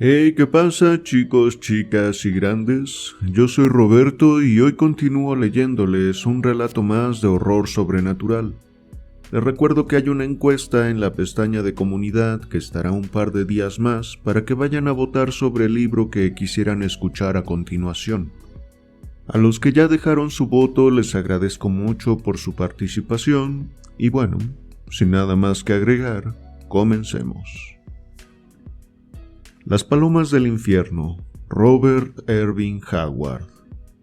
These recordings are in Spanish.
Hey, ¿qué pasa, chicos, chicas y grandes? Yo soy Roberto y hoy continúo leyéndoles un relato más de horror sobrenatural. Les recuerdo que hay una encuesta en la pestaña de comunidad que estará un par de días más para que vayan a votar sobre el libro que quisieran escuchar a continuación. A los que ya dejaron su voto les agradezco mucho por su participación y bueno, sin nada más que agregar, comencemos. Las palomas del infierno, Robert Irving Howard.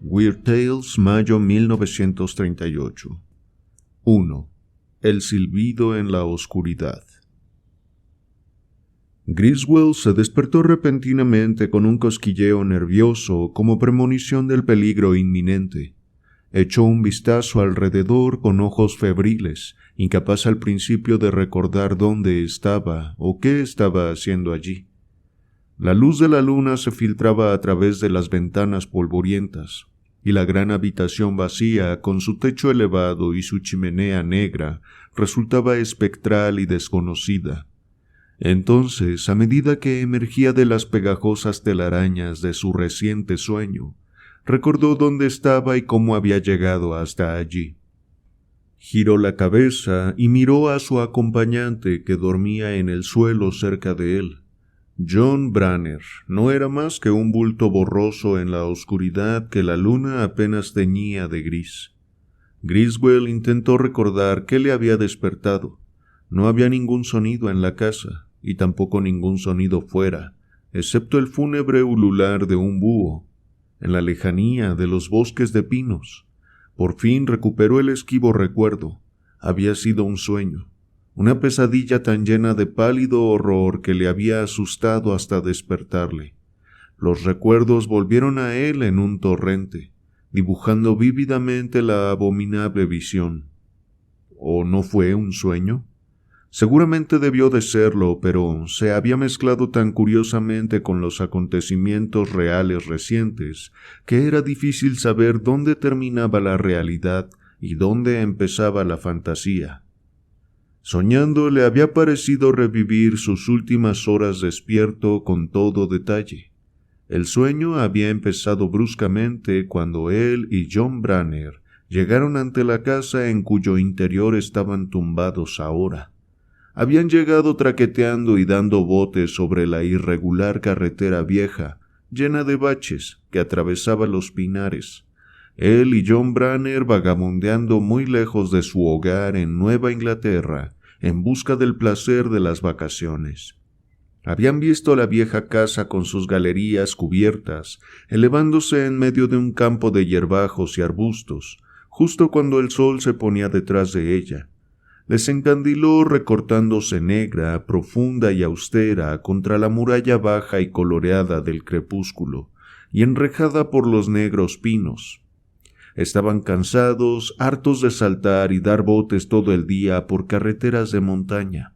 Weird Tales, mayo 1938. 1. El silbido en la oscuridad. Griswold se despertó repentinamente con un cosquilleo nervioso como premonición del peligro inminente. Echó un vistazo alrededor con ojos febriles, incapaz al principio de recordar dónde estaba o qué estaba haciendo allí. La luz de la luna se filtraba a través de las ventanas polvorientas, y la gran habitación vacía, con su techo elevado y su chimenea negra, resultaba espectral y desconocida. Entonces, a medida que emergía de las pegajosas telarañas de su reciente sueño, recordó dónde estaba y cómo había llegado hasta allí. Giró la cabeza y miró a su acompañante que dormía en el suelo cerca de él. John Branner no era más que un bulto borroso en la oscuridad que la luna apenas teñía de gris. Griswold intentó recordar qué le había despertado. No había ningún sonido en la casa, y tampoco ningún sonido fuera, excepto el fúnebre ulular de un búho, en la lejanía de los bosques de pinos. Por fin recuperó el esquivo recuerdo. Había sido un sueño. Una pesadilla tan llena de pálido horror que le había asustado hasta despertarle. Los recuerdos volvieron a él en un torrente, dibujando vívidamente la abominable visión. ¿O no fue un sueño? Seguramente debió de serlo, pero se había mezclado tan curiosamente con los acontecimientos reales recientes que era difícil saber dónde terminaba la realidad y dónde empezaba la fantasía. Soñando le había parecido revivir sus últimas horas despierto con todo detalle. El sueño había empezado bruscamente cuando él y John Branner llegaron ante la casa en cuyo interior estaban tumbados ahora. Habían llegado traqueteando y dando botes sobre la irregular carretera vieja, llena de baches, que atravesaba los pinares. Él y John Branner vagabundeando muy lejos de su hogar en Nueva Inglaterra, en busca del placer de las vacaciones. Habían visto la vieja casa con sus galerías cubiertas, elevándose en medio de un campo de hierbajos y arbustos, justo cuando el sol se ponía detrás de ella. Les encandiló recortándose negra, profunda y austera contra la muralla baja y coloreada del crepúsculo, y enrejada por los negros pinos. Estaban cansados, hartos de saltar y dar botes todo el día por carreteras de montaña.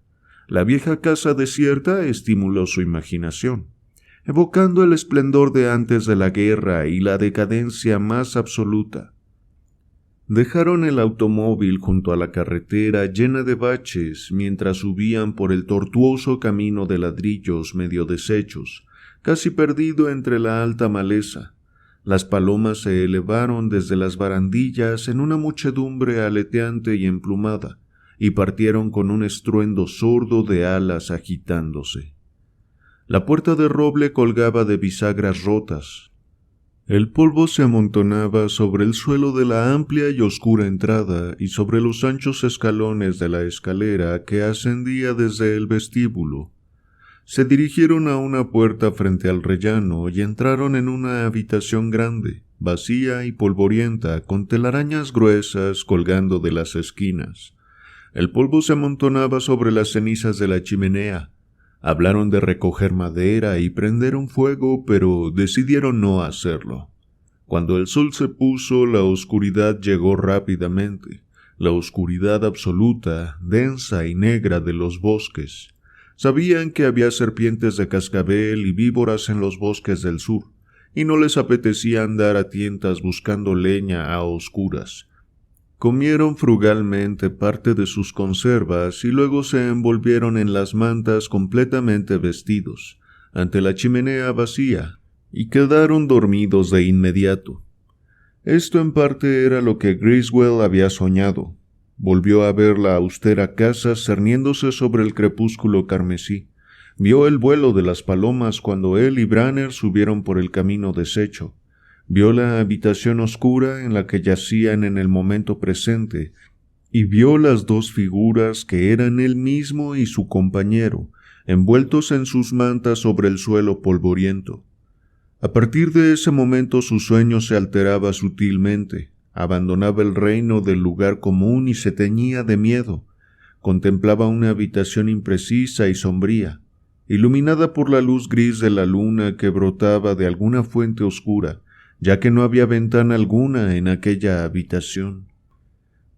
La vieja casa desierta estimuló su imaginación, evocando el esplendor de antes de la guerra y la decadencia más absoluta. Dejaron el automóvil junto a la carretera llena de baches mientras subían por el tortuoso camino de ladrillos medio deshechos, casi perdido entre la alta maleza. Las palomas se elevaron desde las barandillas en una muchedumbre aleteante y emplumada, y partieron con un estruendo sordo de alas agitándose. La puerta de roble colgaba de bisagras rotas. El polvo se amontonaba sobre el suelo de la amplia y oscura entrada y sobre los anchos escalones de la escalera que ascendía desde el vestíbulo. Se dirigieron a una puerta frente al rellano y entraron en una habitación grande, vacía y polvorienta, con telarañas gruesas colgando de las esquinas. El polvo se amontonaba sobre las cenizas de la chimenea. Hablaron de recoger madera y prender un fuego, pero decidieron no hacerlo. Cuando el sol se puso, la oscuridad llegó rápidamente, la oscuridad absoluta, densa y negra de los bosques. Sabían que había serpientes de cascabel y víboras en los bosques del sur, y no les apetecía andar a tientas buscando leña a oscuras. Comieron frugalmente parte de sus conservas y luego se envolvieron en las mantas completamente vestidos, ante la chimenea vacía, y quedaron dormidos de inmediato. Esto en parte era lo que Griswold había soñado. Volvió a ver la austera casa cerniéndose sobre el crepúsculo carmesí. Vio el vuelo de las palomas cuando él y Branner subieron por el camino deshecho. Vio la habitación oscura en la que yacían en el momento presente, y vio las dos figuras que eran él mismo y su compañero, envueltos en sus mantas sobre el suelo polvoriento. A partir de ese momento su sueño se alteraba sutilmente, abandonaba el reino del lugar común y se teñía de miedo. Contemplaba una habitación imprecisa y sombría, iluminada por la luz gris de la luna que brotaba de alguna fuente oscura, ya que no había ventana alguna en aquella habitación.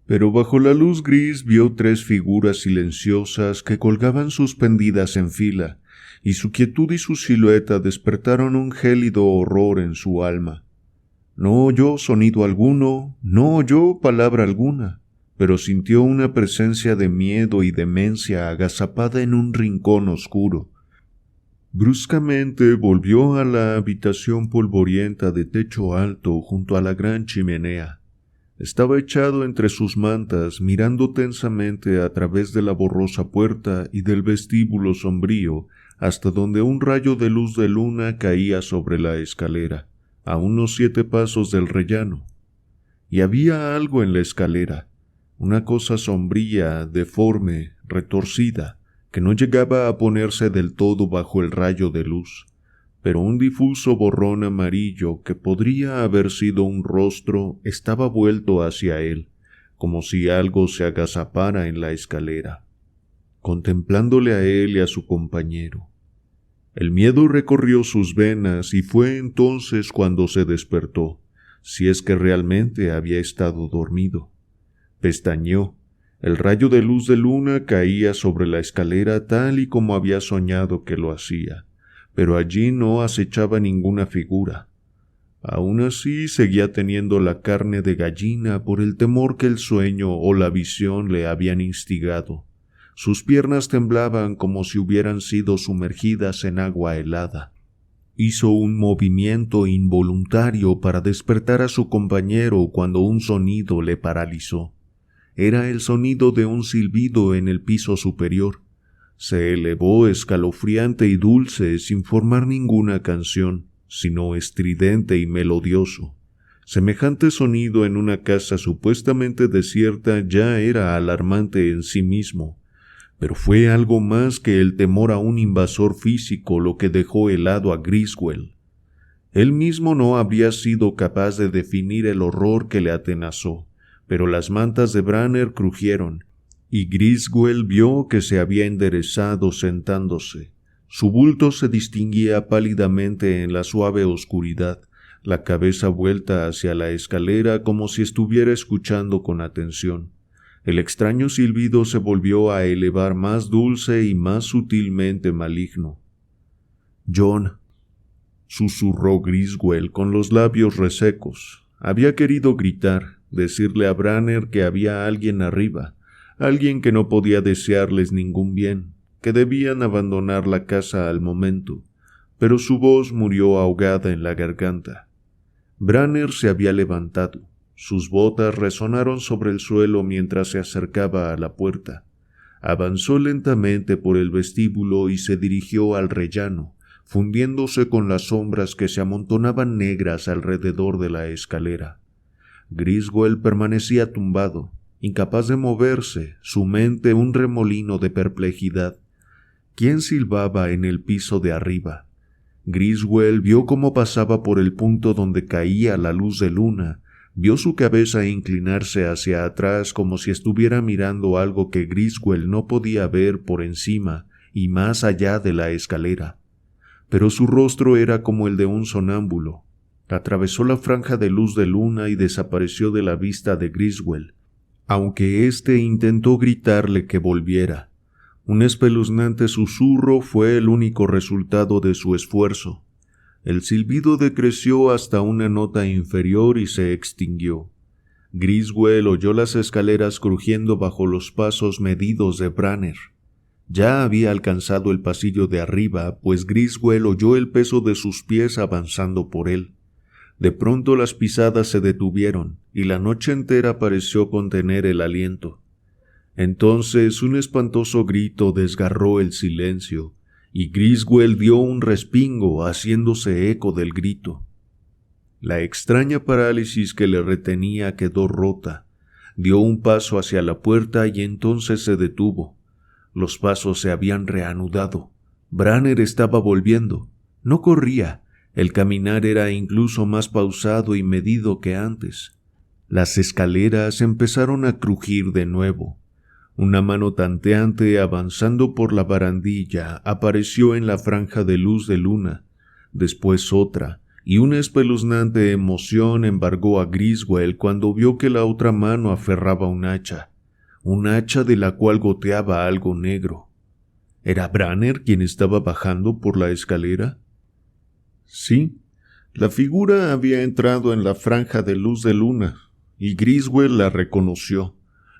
Pero bajo la luz gris vio 3 figuras silenciosas que colgaban suspendidas en fila, y su quietud y su silueta despertaron un gélido horror en su alma. No oyó sonido alguno, no oyó palabra alguna, pero sintió una presencia de miedo y demencia agazapada en un rincón oscuro. Bruscamente volvió a la habitación polvorienta de techo alto junto a la gran chimenea. Estaba echado entre sus mantas, mirando tensamente a través de la borrosa puerta y del vestíbulo sombrío, hasta donde un rayo de luz de luna caía sobre la escalera, a unos 7 pasos del rellano. Y había algo en la escalera, una cosa sombría, deforme, retorcida, que no llegaba a ponerse del todo bajo el rayo de luz, pero un difuso borrón amarillo que podría haber sido un rostro estaba vuelto hacia él, como si algo se agazapara en la escalera, contemplándole a él y a su compañero. El miedo recorrió sus venas y fue entonces cuando se despertó, si es que realmente había estado dormido. Pestañeó. El rayo de luz de luna caía sobre la escalera tal y como había soñado que lo hacía, pero allí no acechaba ninguna figura. Aún así seguía teniendo la carne de gallina por el temor que el sueño o la visión le habían instigado. Sus piernas temblaban como si hubieran sido sumergidas en agua helada. Hizo un movimiento involuntario para despertar a su compañero cuando un sonido le paralizó. Era el sonido de un silbido en el piso superior. Se elevó escalofriante y dulce sin formar ninguna canción, sino estridente y melodioso. Semejante sonido en una casa supuestamente desierta ya era alarmante en sí mismo, pero fue algo más que el temor a un invasor físico lo que dejó helado a Griswold. Él mismo no había sido capaz de definir el horror que le atenazó, pero las mantas de Branner crujieron, y Griswold vio que se había enderezado sentándose. Su bulto se distinguía pálidamente en la suave oscuridad, la cabeza vuelta hacia la escalera como si estuviera escuchando con atención. El extraño silbido se volvió a elevar más dulce y más sutilmente maligno. «John», susurró Griswold con los labios resecos. Había querido gritar, decirle a Branner que había alguien arriba, alguien que no podía desearles ningún bien, que debían abandonar la casa al momento, pero su voz murió ahogada en la garganta. Branner se había levantado. Sus botas resonaron sobre el suelo mientras se acercaba a la puerta. Avanzó lentamente por el vestíbulo y se dirigió al rellano, fundiéndose con las sombras que se amontonaban negras alrededor de la escalera. Griswold permanecía tumbado, incapaz de moverse, su mente un remolino de perplejidad. ¿Quién silbaba en el piso de arriba? Griswold vio cómo pasaba por el punto donde caía la luz de luna, vio su cabeza inclinarse hacia atrás como si estuviera mirando algo que Griswold no podía ver por encima y más allá de la escalera. Pero su rostro era como el de un sonámbulo. Atravesó la franja de luz de luna y desapareció de la vista de Griswold, aunque éste intentó gritarle que volviera. Un espeluznante susurro fue el único resultado de su esfuerzo. El silbido decreció hasta una nota inferior y se extinguió. Griswold oyó las escaleras crujiendo bajo los pasos medidos de Branner. Ya había alcanzado el pasillo de arriba, pues Griswell oyó el peso de sus pies avanzando por él. De pronto las pisadas se detuvieron, y la noche entera pareció contener el aliento. Entonces un espantoso grito desgarró el silencio, y Griswell dio un respingo haciéndose eco del grito. La extraña parálisis que le retenía quedó rota. Dio un paso hacia la puerta y entonces se detuvo. Los pasos se habían reanudado. Branner estaba volviendo. No corría. El caminar era incluso más pausado y medido que antes. Las escaleras empezaron a crujir de nuevo. Una mano tanteante avanzando por la barandilla apareció en la franja de luz de luna. Después otra, y una espeluznante emoción embargó a Griswell cuando vio que la otra mano aferraba un hacha de la cual goteaba algo negro. ¿Era Branner quien estaba bajando por la escalera? Sí, la figura había entrado en la franja de luz de luna, y Griswell la reconoció.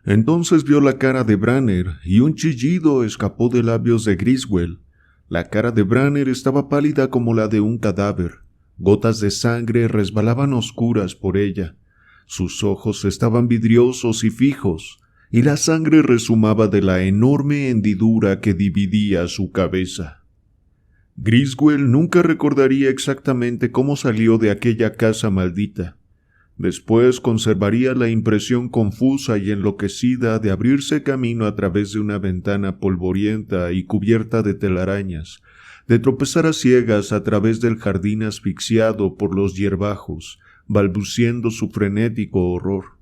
Entonces vio la cara de Branner, y un chillido escapó de labios de Griswell. La cara de Branner estaba pálida como la de un cadáver. Gotas de sangre resbalaban oscuras por ella. Sus ojos estaban vidriosos y fijos, y la sangre resumaba de la enorme hendidura que dividía su cabeza. Griswell nunca recordaría exactamente cómo salió de aquella casa maldita. Después conservaría la impresión confusa y enloquecida de abrirse camino a través de una ventana polvorienta y cubierta de telarañas, de tropezar a ciegas a través del jardín asfixiado por los hierbajos, balbuciendo su frenético horror.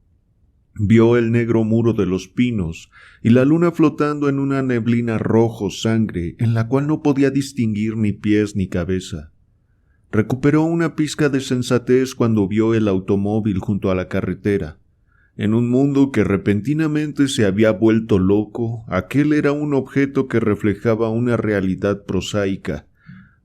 Vio el negro muro de los pinos y la luna flotando en una neblina rojo sangre en la cual no podía distinguir ni pies ni cabeza. Recuperó una pizca de sensatez cuando vio el automóvil junto a la carretera. En un mundo que repentinamente se había vuelto loco, aquel era un objeto que reflejaba una realidad prosaica,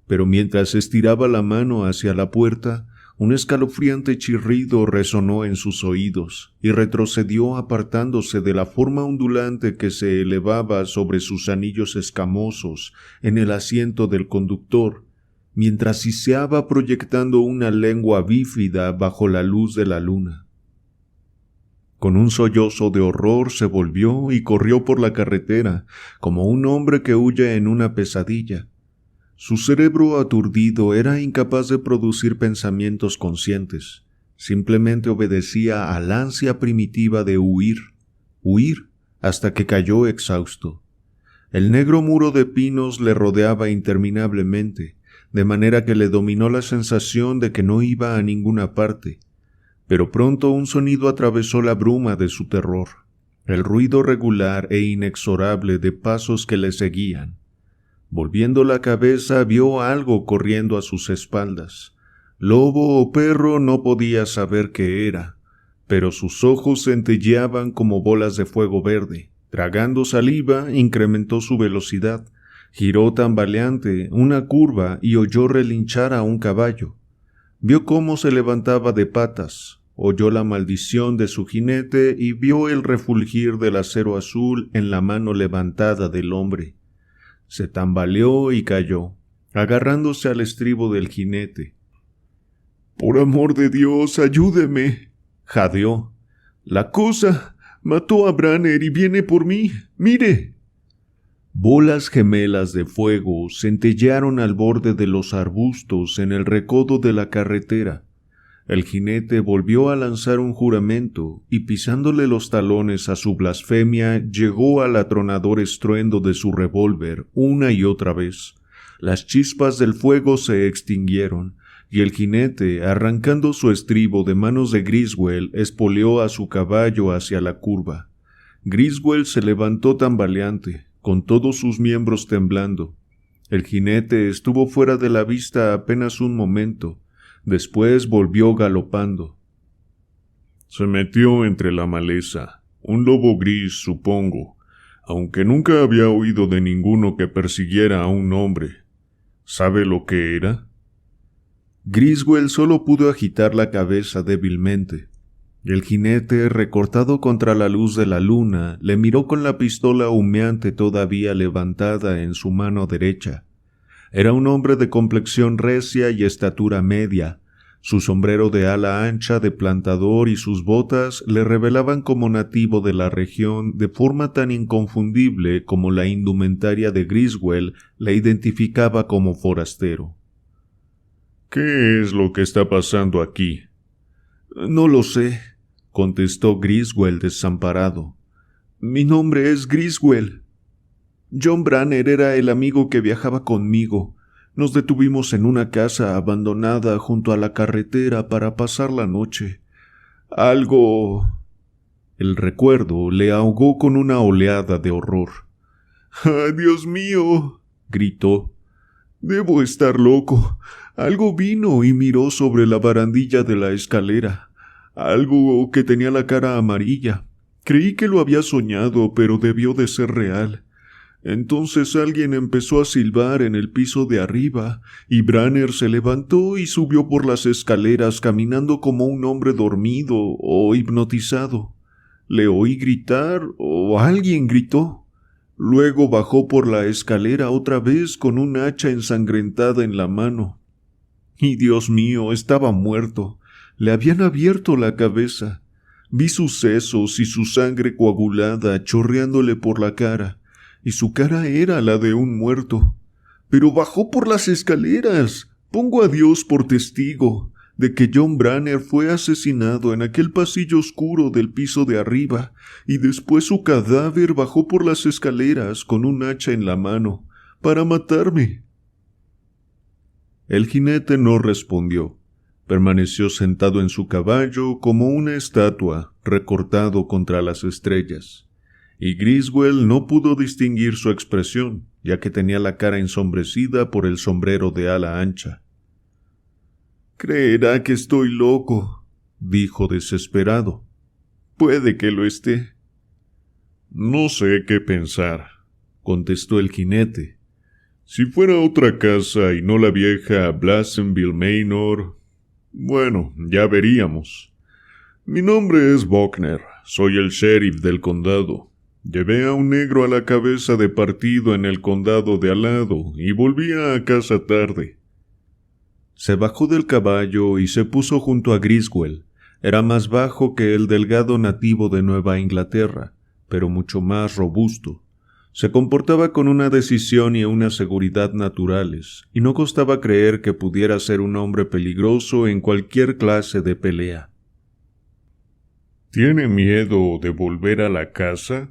pero mientras estiraba la mano hacia la puerta, un escalofriante chirrido resonó en sus oídos y retrocedió apartándose de la forma ondulante que se elevaba sobre sus anillos escamosos en el asiento del conductor, mientras siseaba proyectando una lengua bífida bajo la luz de la luna. Con un sollozo de horror se volvió y corrió por la carretera, como un hombre que huye en una pesadilla. Su cerebro aturdido era incapaz de producir pensamientos conscientes. Simplemente obedecía al ansia primitiva de huir, hasta que cayó exhausto. El negro muro de pinos le rodeaba interminablemente, de manera que le dominó la sensación de que no iba a ninguna parte. Pero pronto un sonido atravesó la bruma de su terror, el ruido regular e inexorable de pasos que le seguían. Volviendo la cabeza vio algo corriendo a sus espaldas. Lobo o perro no podía saber qué era, pero sus ojos centelleaban como bolas de fuego verde. Tragando saliva, incrementó su velocidad. Giró tambaleante una curva y oyó relinchar a un caballo. Vio cómo se levantaba de patas, oyó la maldición de su jinete y vio el refulgir del acero azul en la mano levantada del hombre. Se tambaleó y cayó, agarrándose al estribo del jinete. «¡Por amor de Dios, ayúdeme!», jadeó. «La cosa mató a Branner y viene por mí. ¡Mire!». Bolas gemelas de fuego centellearon al borde de los arbustos en el recodo de la carretera. El jinete volvió a lanzar un juramento y pisándole los talones a su blasfemia llegó al atronador estruendo de su revólver una y otra vez. Las chispas del fuego se extinguieron y el jinete, arrancando su estribo de manos de Griswell, espoleó a su caballo hacia la curva. Griswell se levantó tambaleante, con todos sus miembros temblando. El jinete estuvo fuera de la vista apenas un momento. Después volvió galopando. Se metió entre la maleza. Un lobo gris, supongo, aunque nunca había oído de ninguno que persiguiera a un hombre. ¿Sabe lo que era? Griswell solo pudo agitar la cabeza débilmente. El jinete, recortado contra la luz de la luna, le miró con la pistola humeante todavía levantada en su mano derecha. Era un hombre de complexión recia y estatura media. Su sombrero de ala ancha de plantador y sus botas le revelaban como nativo de la región de forma tan inconfundible como la indumentaria de Griswold le identificaba como forastero. «¿Qué es lo que está pasando aquí?» «No lo sé», contestó Griswold desamparado. «Mi nombre es Griswold. John Branner era el amigo que viajaba conmigo. Nos detuvimos en una casa abandonada junto a la carretera para pasar la noche. Algo...» El recuerdo le ahogó con una oleada de horror. «¡Ah, Dios mío!», gritó. «Debo estar loco. Algo vino y miró sobre la barandilla de la escalera. Algo que tenía la cara amarilla. Creí que lo había soñado, pero debió de ser real. Entonces alguien empezó a silbar en el piso de arriba, y Branner se levantó y subió por las escaleras caminando como un hombre dormido o hipnotizado. Le oí gritar, o alguien gritó. Luego bajó por la escalera otra vez con un hacha ensangrentada en la mano. Y Dios mío, estaba muerto. Le habían abierto la cabeza. Vi sus sesos y su sangre coagulada chorreándole por la cara, y su cara era la de un muerto. Pero bajó por las escaleras. Pongo a Dios por testigo de que John Branner fue asesinado en aquel pasillo oscuro del piso de arriba, y después su cadáver bajó por las escaleras con un hacha en la mano, para matarme. El jinete no respondió. Permaneció sentado en su caballo como una estatua, recortado contra las estrellas, y Griswold no pudo distinguir su expresión, ya que tenía la cara ensombrecida por el sombrero de ala ancha. «Creerá que estoy loco», dijo desesperado. «Puede que lo esté». «No sé qué pensar», contestó el jinete. «Si fuera otra casa y no la vieja Blassenville Manor, bueno, ya veríamos. Mi nombre es Buckner, soy el sheriff del condado. Llevé a un negro a la cabeza de partido en el condado de al lado y volví a casa tarde». Se bajó del caballo y se puso junto a Griswold. Era más bajo que el delgado nativo de Nueva Inglaterra, pero mucho más robusto. Se comportaba con una decisión y una seguridad naturales, y no costaba creer que pudiera ser un hombre peligroso en cualquier clase de pelea. «¿Tiene miedo de volver a la casa?»,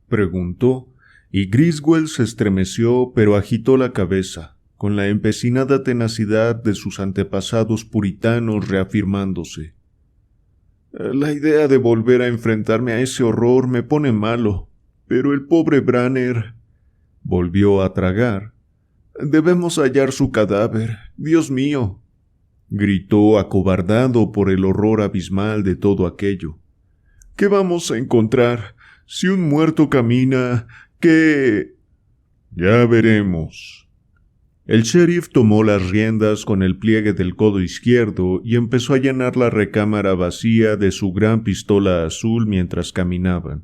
preguntó, y Griswold se estremeció, pero agitó la cabeza, con la empecinada tenacidad de sus antepasados puritanos reafirmándose. «La idea de volver a enfrentarme a ese horror me pone malo, pero el pobre Branner...» Volvió a tragar. «Debemos hallar su cadáver, Dios mío», gritó acobardado por el horror abismal de todo aquello. «¿Qué vamos a encontrar? Si un muerto camina, ¿qué...?» «Ya veremos». El sheriff tomó las riendas con el pliegue del codo izquierdo y empezó a llenar la recámara vacía de su gran pistola azul mientras caminaban.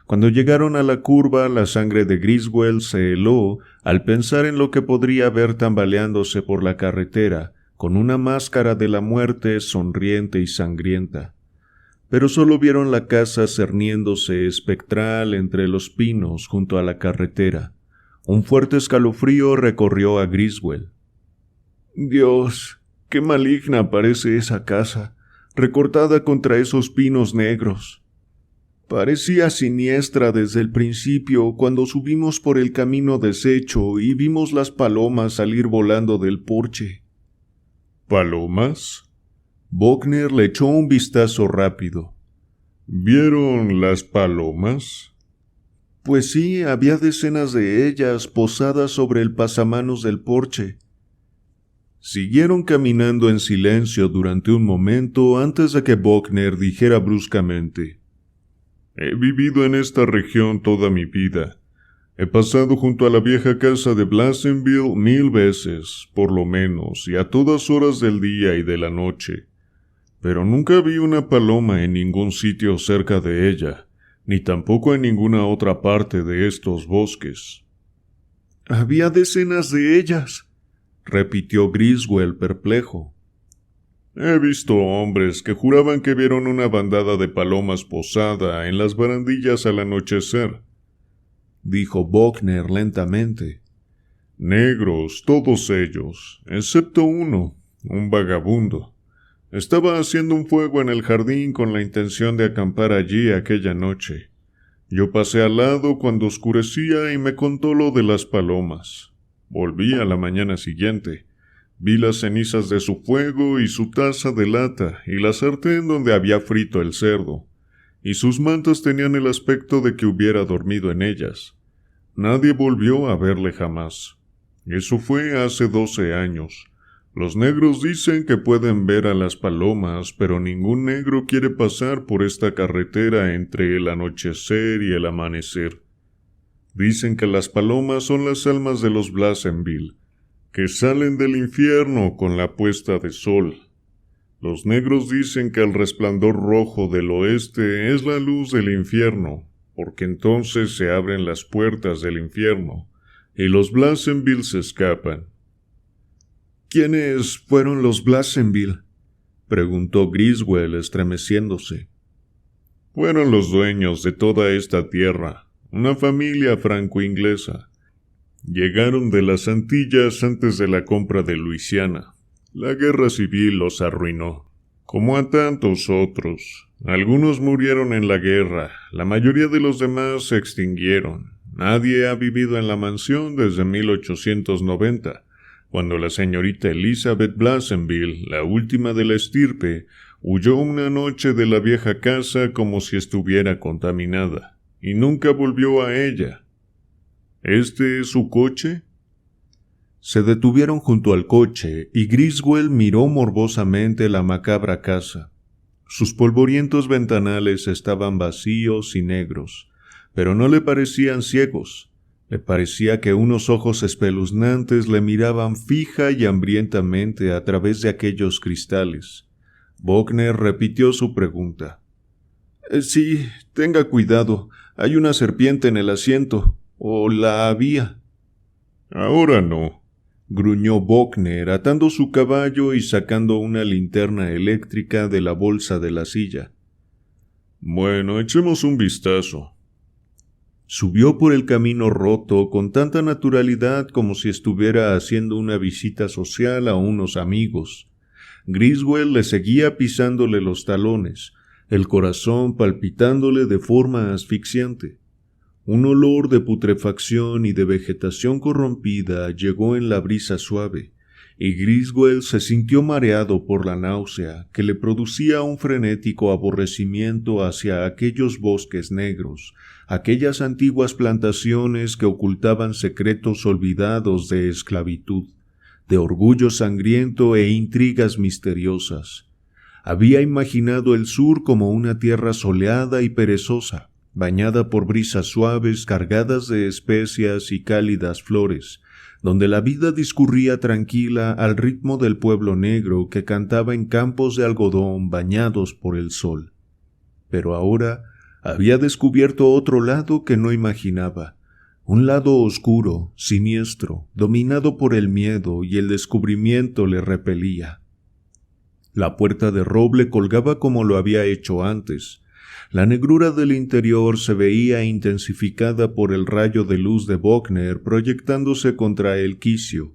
Cuando llegaron a la curva, la sangre de Griswold se heló al pensar en lo que podría ver tambaleándose por la carretera, con una máscara de la muerte sonriente y sangrienta. Pero solo vieron la casa cerniéndose espectral entre los pinos junto a la carretera. Un fuerte escalofrío recorrió a Griswold. «Dios, qué maligna parece esa casa, recortada contra esos pinos negros. Parecía siniestra desde el principio cuando subimos por el camino deshecho y vimos las palomas salir volando del porche». «¿Palomas?». Buckner le echó un vistazo rápido. «¿Vieron las palomas?». «Pues sí, había decenas de ellas posadas sobre el pasamanos del porche». Siguieron caminando en silencio durante un momento antes de que Buckner dijera bruscamente: «He vivido en esta región toda mi vida. He pasado junto a la vieja casa de Blassenville 1000 veces, por lo menos, y a todas horas del día y de la noche. pero nunca vi una paloma en ningún sitio cerca de ella, ni tampoco en ninguna otra parte de estos bosques. «Había decenas de ellas», repitió Griswell perplejo. «He visto hombres que juraban que vieron una bandada de palomas posada en las barandillas al anochecer», dijo Buckner lentamente. «Negros, todos ellos, excepto uno, un vagabundo. Estaba haciendo un fuego en el jardín con la intención de acampar allí aquella noche. Yo pasé al lado cuando oscurecía y me contó lo de las palomas. Volví a la mañana siguiente. Vi las cenizas de su fuego y su taza de lata y la sartén donde había frito el cerdo, y sus mantas tenían el aspecto de que hubiera dormido en ellas. Nadie volvió a verle jamás. Eso fue hace 12 años. Los negros dicen que pueden ver a las palomas, pero ningún negro quiere pasar por esta carretera entre el anochecer y el amanecer. Dicen que las palomas son las almas de los Blasenville, que salen del infierno con la puesta de sol. Los negros dicen que el resplandor rojo del oeste es la luz del infierno, porque entonces se abren las puertas del infierno, y los Blasenville se escapan. «¿Quiénes fueron los Blasenville?», preguntó Griswell estremeciéndose. «Fueron los dueños de toda esta tierra, una familia franco-inglesa. Llegaron de las Antillas antes de la compra de Luisiana. La guerra civil los arruinó, como a tantos otros. Algunos murieron en la guerra, la mayoría de los demás se extinguieron. Nadie ha vivido en la mansión desde 1890, cuando la señorita Elizabeth Blasenville, la última de la estirpe, huyó una noche de la vieja casa como si estuviera contaminada, y nunca volvió a ella. ¿Este es su coche?». Se detuvieron junto al coche y Griswell miró morbosamente la macabra casa. Sus polvorientos ventanales estaban vacíos y negros, pero no le parecían ciegos. Le parecía que unos ojos espeluznantes le miraban fija y hambrientamente a través de aquellos cristales. Buckner repitió su pregunta. «Sí, tenga cuidado. Hay una serpiente en el asiento. ¿O la había?». «Ahora no», gruñó Buckner, atando su caballo y sacando una linterna eléctrica de la bolsa de la silla. «Bueno, echemos un vistazo». Subió por el camino roto con tanta naturalidad como si estuviera haciendo una visita social a unos amigos. Griswell le seguía pisándole los talones, el corazón palpitándole de forma asfixiante. Un olor de putrefacción y de vegetación corrompida llegó en la brisa suave, y Griswell se sintió mareado por la náusea que le producía un frenético aborrecimiento hacia aquellos bosques negros, aquellas antiguas plantaciones que ocultaban secretos olvidados de esclavitud, de orgullo sangriento e intrigas misteriosas. Había imaginado el sur como una tierra soleada y perezosa, bañada por brisas suaves cargadas de especias y cálidas flores, donde la vida discurría tranquila al ritmo del pueblo negro que cantaba en campos de algodón bañados por el sol. Pero ahora había descubierto otro lado que no imaginaba, un lado oscuro, siniestro, dominado por el miedo, y el descubrimiento le repelía. La puerta de roble colgaba como lo había hecho antes. La negrura del interior se veía intensificada por el rayo de luz de Buckner proyectándose contra el quicio.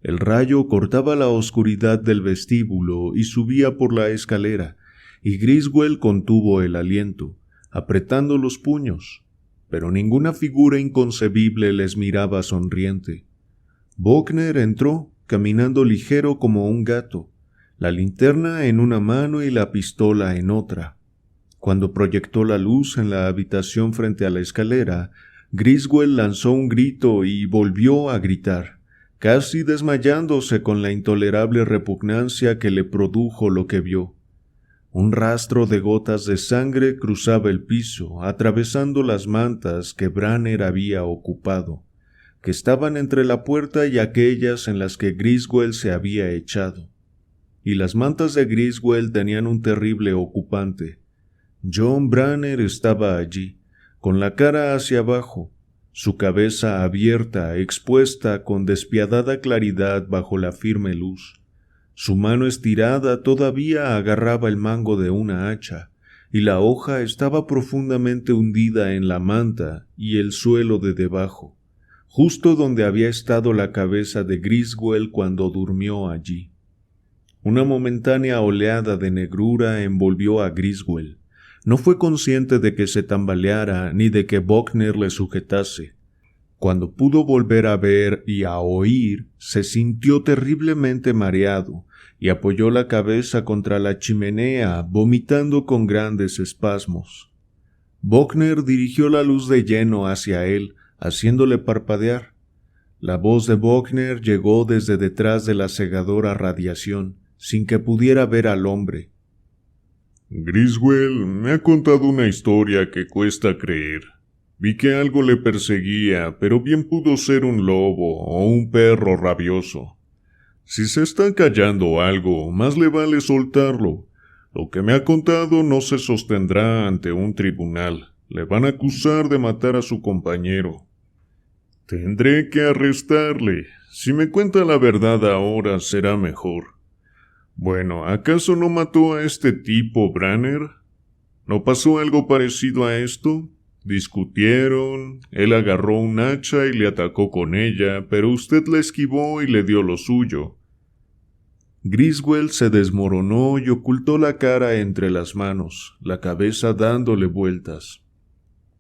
El rayo cortaba la oscuridad del vestíbulo y subía por la escalera, y Griswell contuvo el aliento, apretando los puños, pero ninguna figura inconcebible les miraba sonriente. Buckner entró, caminando ligero como un gato, la linterna en una mano y la pistola en otra. Cuando proyectó la luz en la habitación frente a la escalera, Griswell lanzó un grito y volvió a gritar, casi desmayándose con la intolerable repugnancia que le produjo lo que vio. Un rastro de gotas de sangre cruzaba el piso, atravesando las mantas que Branner había ocupado, que estaban entre la puerta y aquellas en las que Griswell se había echado. y las mantas de Griswold tenían un terrible ocupante. John Branner estaba allí, con la cara hacia abajo, su cabeza abierta, expuesta con despiadada claridad bajo la firme luz. Su mano estirada todavía agarraba el mango de una hacha, y la hoja estaba profundamente hundida en la manta y el suelo de debajo, justo donde había estado la cabeza de Griswold cuando durmió allí. Una momentánea oleada de negrura envolvió a Griswold. No fue consciente de que se tambaleara ni de que Buckner le sujetase. Cuando pudo volver a ver y a oír, se sintió terriblemente mareado y apoyó la cabeza contra la chimenea, vomitando con grandes espasmos. Buckner dirigió la luz de lleno hacia él, haciéndole parpadear. La voz de Buckner llegó desde detrás de la cegadora radiación, sin que pudiera ver al hombre. Griswold me ha contado una historia que cuesta creer. Vi que algo le perseguía, pero bien pudo ser un lobo o un perro rabioso. Si se está callando algo, más le vale soltarlo. Lo que me ha contado no se sostendrá ante un tribunal. Le van a acusar de matar a su compañero. Tendré que arrestarle. Si me cuenta la verdad ahora, será mejor. Bueno, ¿acaso no mató a este tipo, Branner? ¿No pasó algo parecido a esto? Discutieron, él agarró un hacha y le atacó con ella, pero usted la esquivó y le dio lo suyo. Griswold se desmoronó y ocultó la cara entre las manos, la cabeza dándole vueltas.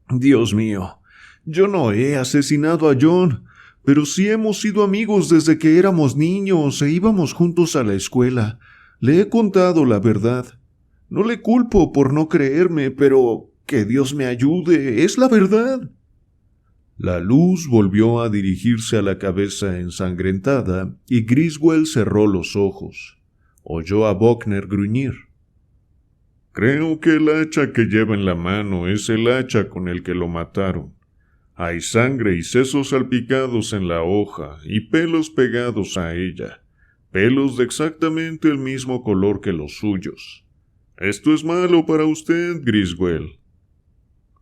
Dios mío, yo no he asesinado a John, pero sí hemos sido amigos desde que éramos niños e íbamos juntos a la escuela. Le he contado la verdad. No le culpo por no creerme, pero que Dios me ayude, es la verdad. La luz volvió a dirigirse a la cabeza ensangrentada y Griswold cerró los ojos. Oyó a Buckner gruñir. Creo que el hacha que lleva en la mano es el hacha con el que lo mataron. Hay sangre y sesos salpicados en la hoja y pelos pegados a ella, pelos de exactamente el mismo color que los suyos. Esto es malo para usted, Griswold.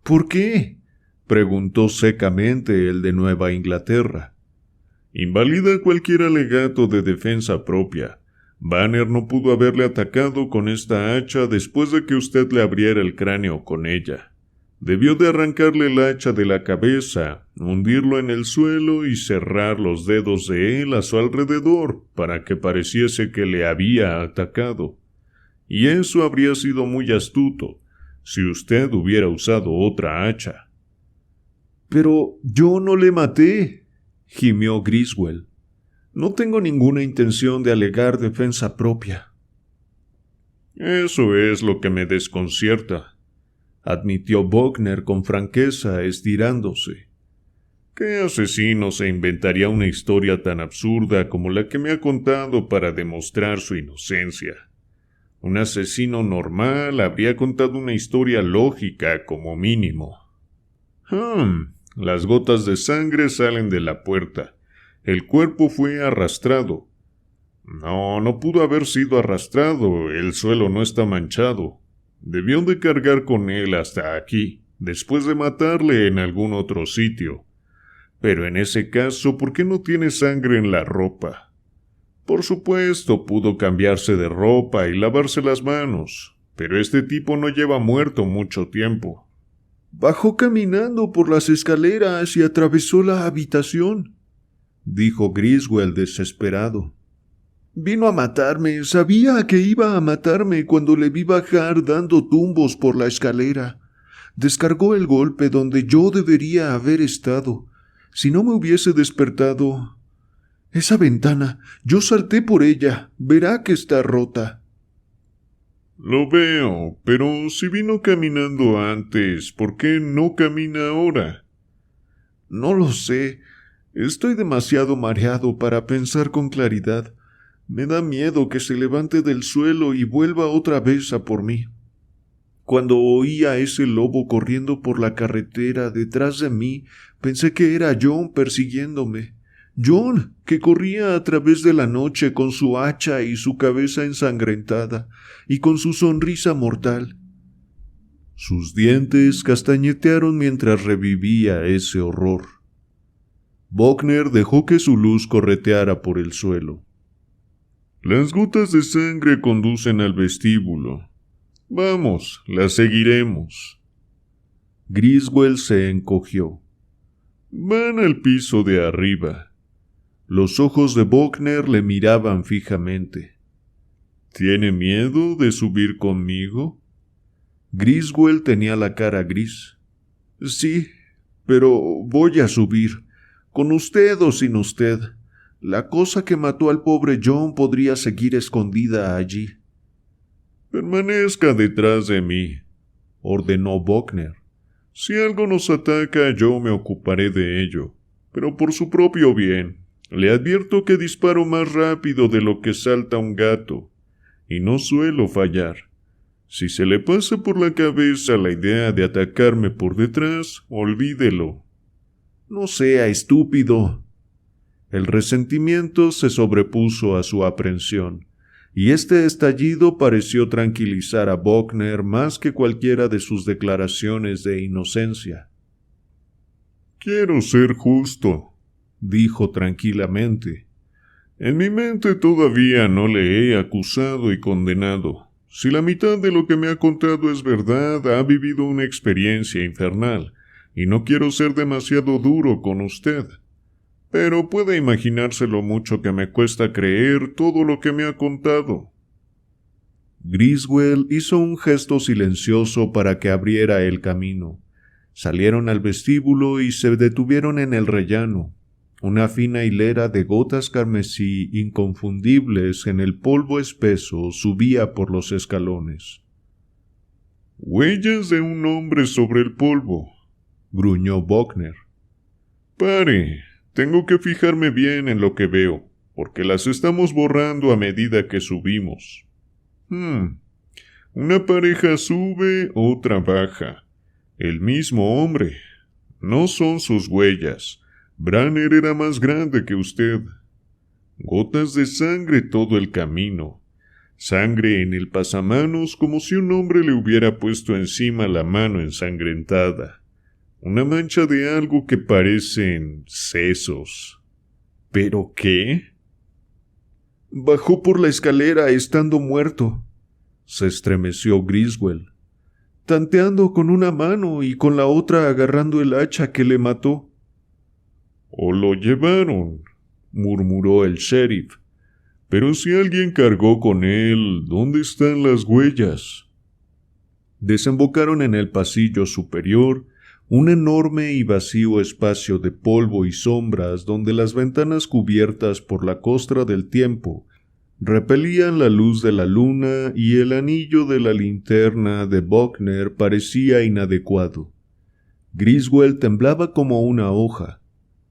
¿Por qué?, preguntó secamente el de Nueva Inglaterra. Invalida cualquier alegato de defensa propia. Banner no pudo haberle atacado con esta hacha después de que usted le abriera el cráneo con ella. Debió de arrancarle el hacha de la cabeza, hundirlo en el suelo y cerrar los dedos de él a su alrededor para que pareciese que le había atacado. Y eso habría sido muy astuto, si usted hubiera usado otra hacha. Pero yo no le maté, gimió Griswold. No tengo ninguna intención de alegar defensa propia. Eso es lo que me desconcierta, admitió Buckner con franqueza, estirándose. ¿Qué asesino se inventaría una historia tan absurda como la que me ha contado para demostrar su inocencia? Un asesino normal habría contado una historia lógica como mínimo. Las gotas de sangre salen de la puerta. El cuerpo fue arrastrado. No pudo haber sido arrastrado. El suelo no está manchado. Debió de cargar con él hasta aquí, después de matarle en algún otro sitio. Pero en ese caso, ¿por qué no tiene sangre en la ropa? Por supuesto, pudo cambiarse de ropa y lavarse las manos, pero este tipo no lleva muerto mucho tiempo. Bajó caminando por las escaleras y atravesó la habitación, dijo Griswold desesperado. Vino a matarme, sabía que iba a matarme cuando le vi bajar dando tumbos por la escalera. Descargó el golpe donde yo debería haber estado. Si no me hubiese despertado... Esa ventana, yo salté por ella, verá que está rota. Lo veo, pero si vino caminando antes, ¿por qué no camina ahora? No lo sé. Estoy demasiado mareado para pensar con claridad. Me da miedo que se levante del suelo y vuelva otra vez a por mí. Cuando oí a ese lobo corriendo por la carretera detrás de mí, pensé que era John persiguiéndome. John, que corría a través de la noche con su hacha y su cabeza ensangrentada, y con su sonrisa mortal. Sus dientes castañetearon mientras revivía ese horror. Buckner dejó que su luz correteara por el suelo. Las gotas de sangre conducen al vestíbulo. Vamos, las seguiremos. Griswold se encogió. Van al piso de arriba. Los ojos de Buckner le miraban fijamente. ¿Tiene miedo de subir conmigo? Griswold tenía la cara gris. Sí, pero voy a subir, con usted o sin usted. La cosa que mató al pobre John podría seguir escondida allí. Permanezca detrás de mí, ordenó Buckner. Si algo nos ataca, yo me ocuparé de ello, pero por su propio bien. Le advierto que disparo más rápido de lo que salta un gato, y no suelo fallar. Si se le pasa por la cabeza la idea de atacarme por detrás, olvídelo. No sea estúpido. El resentimiento se sobrepuso a su aprensión, y este estallido pareció tranquilizar a Buckner más que cualquiera de sus declaraciones de inocencia. Quiero ser justo, dijo tranquilamente. En mi mente todavía no le he acusado y condenado. Si la mitad de lo que me ha contado es verdad, ha vivido una experiencia infernal, y no quiero ser demasiado duro con usted. Pero puede imaginarse lo mucho que me cuesta creer todo lo que me ha contado. Griswold hizo un gesto silencioso para que abriera el camino. Salieron al vestíbulo y se detuvieron en el rellano. Una fina hilera de gotas carmesí inconfundibles en el polvo espeso subía por los escalones. «Huellas de un hombre sobre el polvo», gruñó Buckner. «Pare, tengo que fijarme bien en lo que veo, porque las estamos borrando a medida que subimos. Una pareja sube, otra baja. El mismo hombre. No son sus huellas. Branner era más grande que usted. Gotas de sangre todo el camino. Sangre en el pasamanos como si un hombre le hubiera puesto encima la mano ensangrentada. Una mancha de algo que parecen sesos. ¿Pero qué? Bajó por la escalera estando muerto. Se estremeció Griswold, tanteando con una mano y con la otra agarrando el hacha que le mató. «O lo llevaron», murmuró el sheriff. «Pero si alguien cargó con él, ¿dónde están las huellas?» Desembocaron en el pasillo superior, un enorme y vacío espacio de polvo y sombras donde las ventanas cubiertas por la costra del tiempo repelían la luz de la luna y el anillo de la linterna de Buckner parecía inadecuado. Griswold temblaba como una hoja.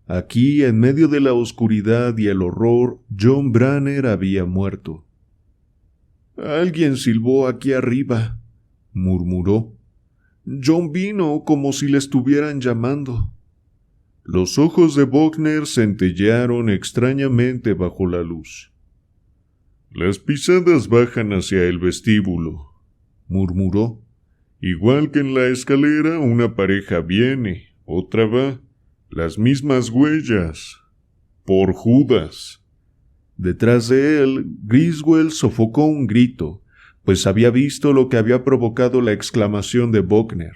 Aquí, en medio de la oscuridad y el horror, John Branner había muerto. «Alguien silbó aquí arriba», murmuró. «John vino como si le estuvieran llamando». Los ojos de Buckner centellearon extrañamente bajo la luz. «Las pisadas bajan hacia el vestíbulo», murmuró. «Igual que en la escalera, una pareja viene, otra va. Las mismas huellas. Por Judas». Detrás de él, Griswold sofocó un grito, pues había visto lo que había provocado la exclamación de Buckner.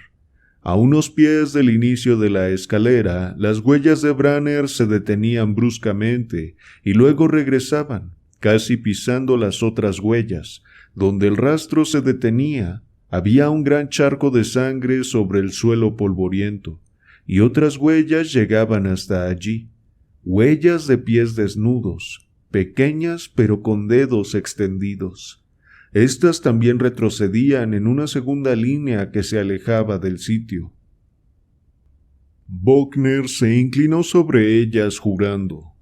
A unos pies del inicio de la escalera, las huellas de Branner se detenían bruscamente y luego regresaban, casi pisando las otras huellas. Donde el rastro se detenía, había un gran charco de sangre sobre el suelo polvoriento, y otras huellas llegaban hasta allí, huellas de pies desnudos, pequeñas pero con dedos extendidos. Estas también retrocedían en una segunda línea que se alejaba del sitio. Buckner se inclinó sobre ellas jurando.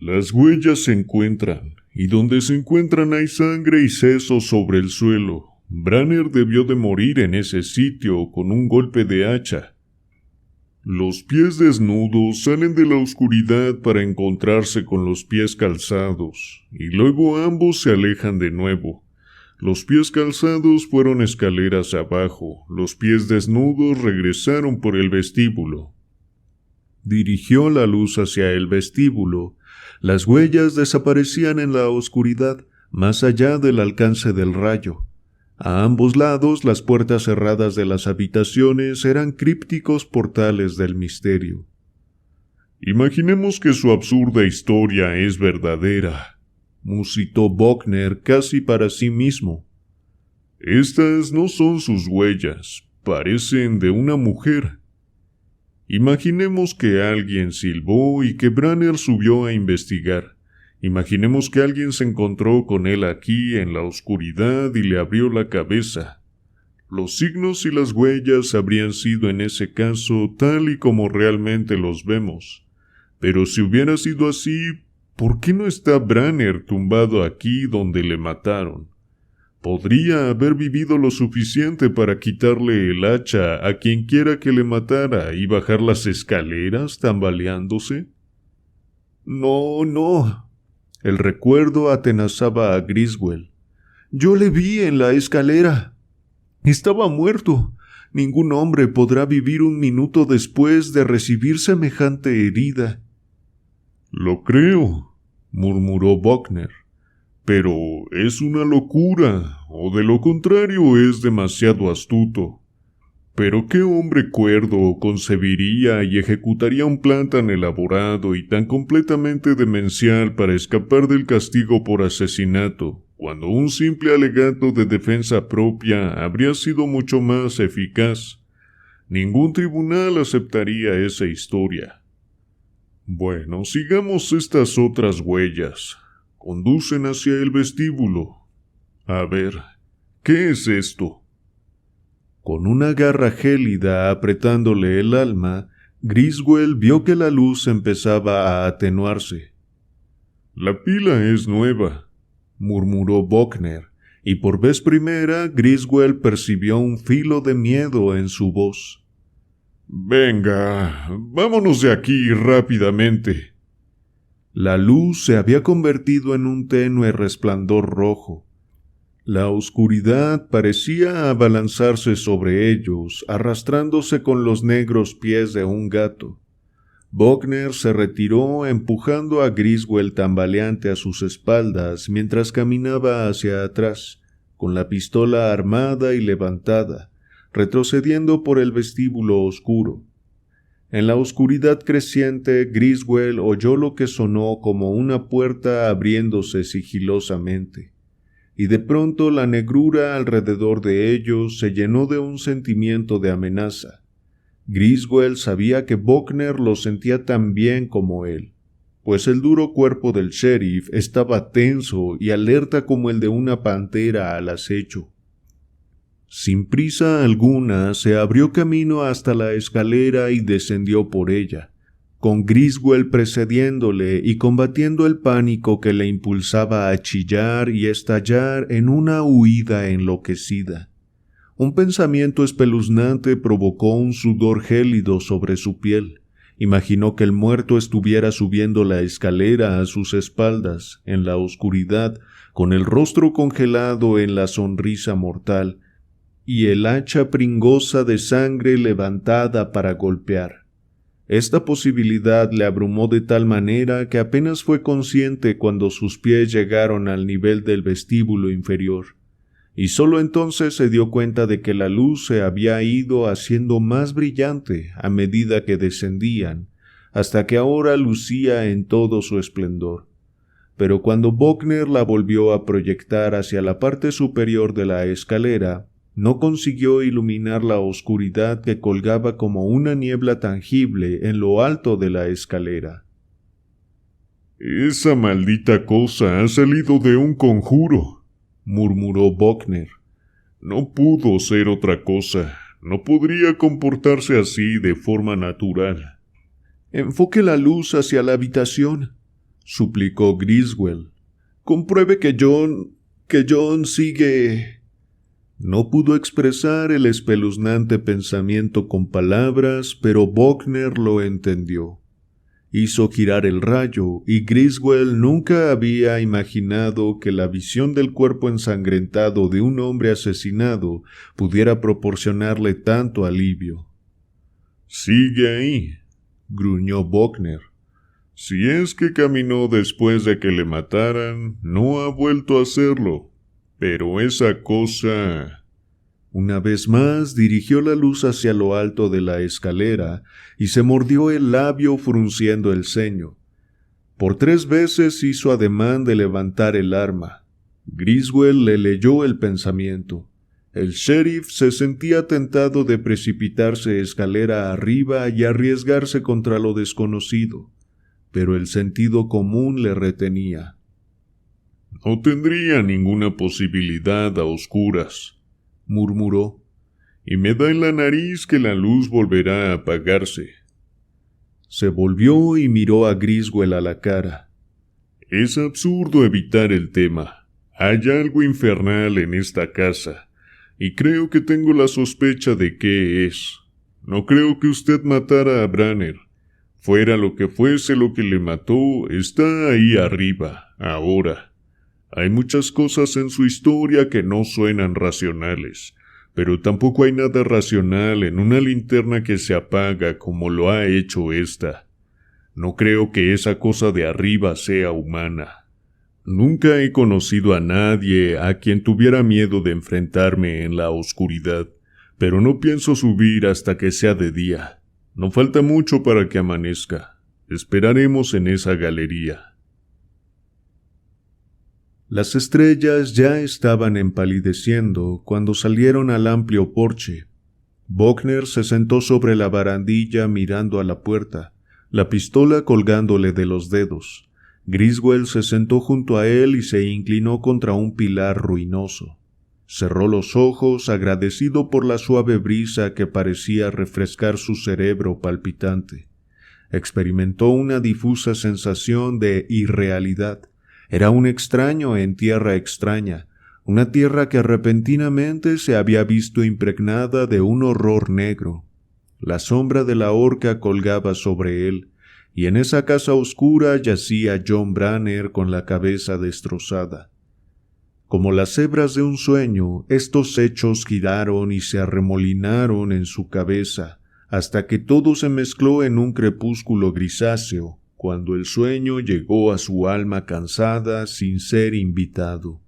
«Las huellas se encuentran, y donde se encuentran hay sangre y sesos sobre el suelo. Branner debió de morir en ese sitio con un golpe de hacha». Los pies desnudos salen de la oscuridad para encontrarse con los pies calzados, y luego ambos se alejan de nuevo. Los pies calzados fueron escaleras abajo, los pies desnudos regresaron por el vestíbulo. Dirigió la luz hacia el vestíbulo. Las huellas desaparecían en la oscuridad, más allá del alcance del rayo. A ambos lados, las puertas cerradas de las habitaciones eran crípticos portales del misterio. Imaginemos que su absurda historia es verdadera, musitó Buckner casi para sí mismo. Estas no son sus huellas, parecen de una mujer. Imaginemos que alguien silbó y que Branner subió a investigar. Imaginemos que alguien se encontró con él aquí en la oscuridad y le abrió la cabeza. Los signos y las huellas habrían sido en ese caso tal y como realmente los vemos. Pero si hubiera sido así, ¿por qué no está Branner tumbado aquí donde le mataron? ¿Podría haber vivido lo suficiente para quitarle el hacha a quien quiera que le matara y bajar las escaleras tambaleándose? No. El recuerdo atenazaba a Griswold. Yo le vi en la escalera. Estaba muerto. Ningún hombre podrá vivir un minuto después de recibir semejante herida. Lo creo, murmuró Buckner. Pero es una locura, o de lo contrario es demasiado astuto. Pero ¿qué hombre cuerdo concebiría y ejecutaría un plan tan elaborado y tan completamente demencial para escapar del castigo por asesinato, cuando un simple alegato de defensa propia habría sido mucho más eficaz? Ningún tribunal aceptaría esa historia. Bueno, sigamos estas otras huellas. Conducen hacia el vestíbulo. A ver, ¿qué es esto? Con una garra gélida apretándole el alma, Griswold vio que la luz empezaba a atenuarse. La pila es nueva, murmuró Buckner, y por vez primera Griswold percibió un filo de miedo en su voz. Venga, vámonos de aquí rápidamente. La luz se había convertido en un tenue resplandor rojo. La oscuridad parecía abalanzarse sobre ellos, arrastrándose con los negros pies de un gato. Buckner se retiró empujando a Griswold tambaleante a sus espaldas mientras caminaba hacia atrás, con la pistola armada y levantada, retrocediendo por el vestíbulo oscuro. En la oscuridad creciente, Griswold oyó lo que sonó como una puerta abriéndose sigilosamente. Y de pronto la negrura alrededor de ellos se llenó de un sentimiento de amenaza. Griswold sabía que Buckner lo sentía tan bien como él, pues el duro cuerpo del sheriff estaba tenso y alerta como el de una pantera al acecho. Sin prisa alguna se abrió camino hasta la escalera y descendió por ella, con Griswold precediéndole y combatiendo el pánico que le impulsaba a chillar y estallar en una huida enloquecida. Un pensamiento espeluznante provocó un sudor gélido sobre su piel. Imaginó que el muerto estuviera subiendo la escalera a sus espaldas, en la oscuridad, con el rostro congelado en la sonrisa mortal, y el hacha pringosa de sangre levantada para golpear. Esta posibilidad le abrumó de tal manera que apenas fue consciente cuando sus pies llegaron al nivel del vestíbulo inferior, y solo entonces se dio cuenta de que la luz se había ido haciendo más brillante a medida que descendían, hasta que ahora lucía en todo su esplendor. Pero cuando Buckner la volvió a proyectar hacia la parte superior de la escalera, no consiguió iluminar la oscuridad que colgaba como una niebla tangible en lo alto de la escalera. «Esa maldita cosa ha salido de un conjuro», murmuró Buckner. «No pudo ser otra cosa. No podría comportarse así de forma natural». «Enfoque la luz hacia la habitación», suplicó Griswold. «Compruebe que John sigue...» No pudo expresar el espeluznante pensamiento con palabras, pero Buckner lo entendió. Hizo girar el rayo, y Griswold nunca había imaginado que la visión del cuerpo ensangrentado de un hombre asesinado pudiera proporcionarle tanto alivio. «Sigue ahí», gruñó Buckner. «Si es que caminó después de que le mataran, no ha vuelto a hacerlo. Pero esa cosa...» Una vez más dirigió la luz hacia lo alto de la escalera y se mordió el labio frunciendo el ceño. Por 3 veces hizo ademán de levantar el arma. Griswold le leyó el pensamiento. El sheriff se sentía tentado de precipitarse escalera arriba y arriesgarse contra lo desconocido, pero el sentido común le retenía. «No tendría ninguna posibilidad a oscuras», murmuró, «y me da en la nariz que la luz volverá a apagarse». Se volvió y miró a Griswold a la cara. «Es absurdo evitar el tema. Hay algo infernal en esta casa, y creo que tengo la sospecha de qué es. No creo que usted matara a Branner. Fuera lo que fuese lo que le mató, está ahí arriba, ahora. Hay muchas cosas en su historia que no suenan racionales, pero tampoco hay nada racional en una linterna que se apaga como lo ha hecho esta. No creo que esa cosa de arriba sea humana. Nunca he conocido a nadie a quien tuviera miedo de enfrentarme en la oscuridad, pero no pienso subir hasta que sea de día. No falta mucho para que amanezca. Esperaremos en esa galería». Las estrellas ya estaban empalideciendo cuando salieron al amplio porche. Buckner se sentó sobre la barandilla mirando a la puerta, la pistola colgándole de los dedos. Griswold se sentó junto a él y se inclinó contra un pilar ruinoso. Cerró los ojos, agradecido por la suave brisa que parecía refrescar su cerebro palpitante. Experimentó una difusa sensación de irrealidad. Era un extraño en tierra extraña, una tierra que repentinamente se había visto impregnada de un horror negro. La sombra de la horca colgaba sobre él, y en esa casa oscura yacía John Branner con la cabeza destrozada. Como las hebras de un sueño, estos hechos giraron y se arremolinaron en su cabeza, hasta que todo se mezcló en un crepúsculo grisáceo, cuando el sueño llegó a su alma cansada sin ser invitado.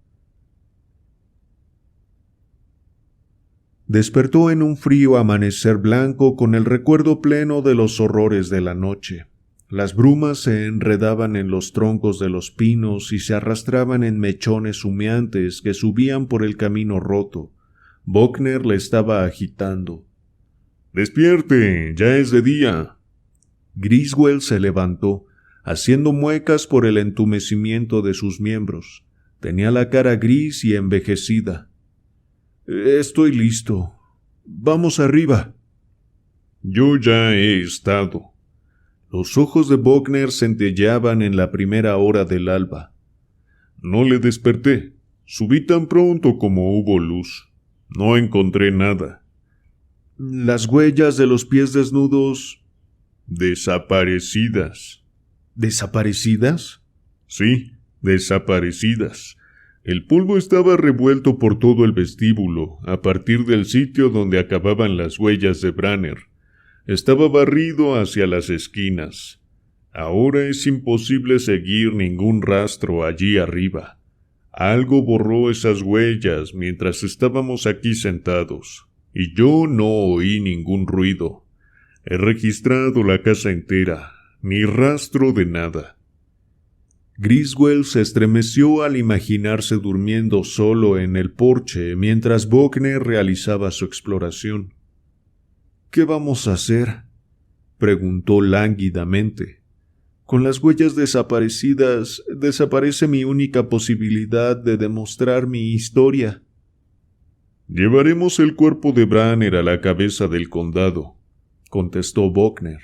Despertó en un frío amanecer blanco con el recuerdo pleno de los horrores de la noche. Las brumas se enredaban en los troncos de los pinos y se arrastraban en mechones humeantes que subían por el camino roto. Buckner le estaba agitando. «Despierte, ya es de día». Griswold se levantó, haciendo muecas por el entumecimiento de sus miembros. Tenía la cara gris y envejecida. «Estoy listo. Vamos arriba». «Yo ya he estado». Los ojos de Buckner centelleaban en la primera hora del alba. «No le desperté. Subí tan pronto como hubo luz. No encontré nada». «Las huellas de los pies desnudos...» «Desaparecidas». ¿Desaparecidas? Sí, desaparecidas. El polvo estaba revuelto por todo el vestíbulo, a partir del sitio donde acababan las huellas de Branner. Estaba barrido hacia las esquinas. Ahora es imposible seguir ningún rastro allí arriba. Algo borró esas huellas mientras estábamos aquí sentados, y yo no oí ningún ruido. He registrado la casa entera, ni rastro de nada». Griswold se estremeció al imaginarse durmiendo solo en el porche mientras Buckner realizaba su exploración. «¿Qué vamos a hacer?», preguntó lánguidamente. «Con las huellas desaparecidas, desaparece mi única posibilidad de demostrar mi historia». «Llevaremos el cuerpo de Branner a la cabeza del condado», contestó Buckner.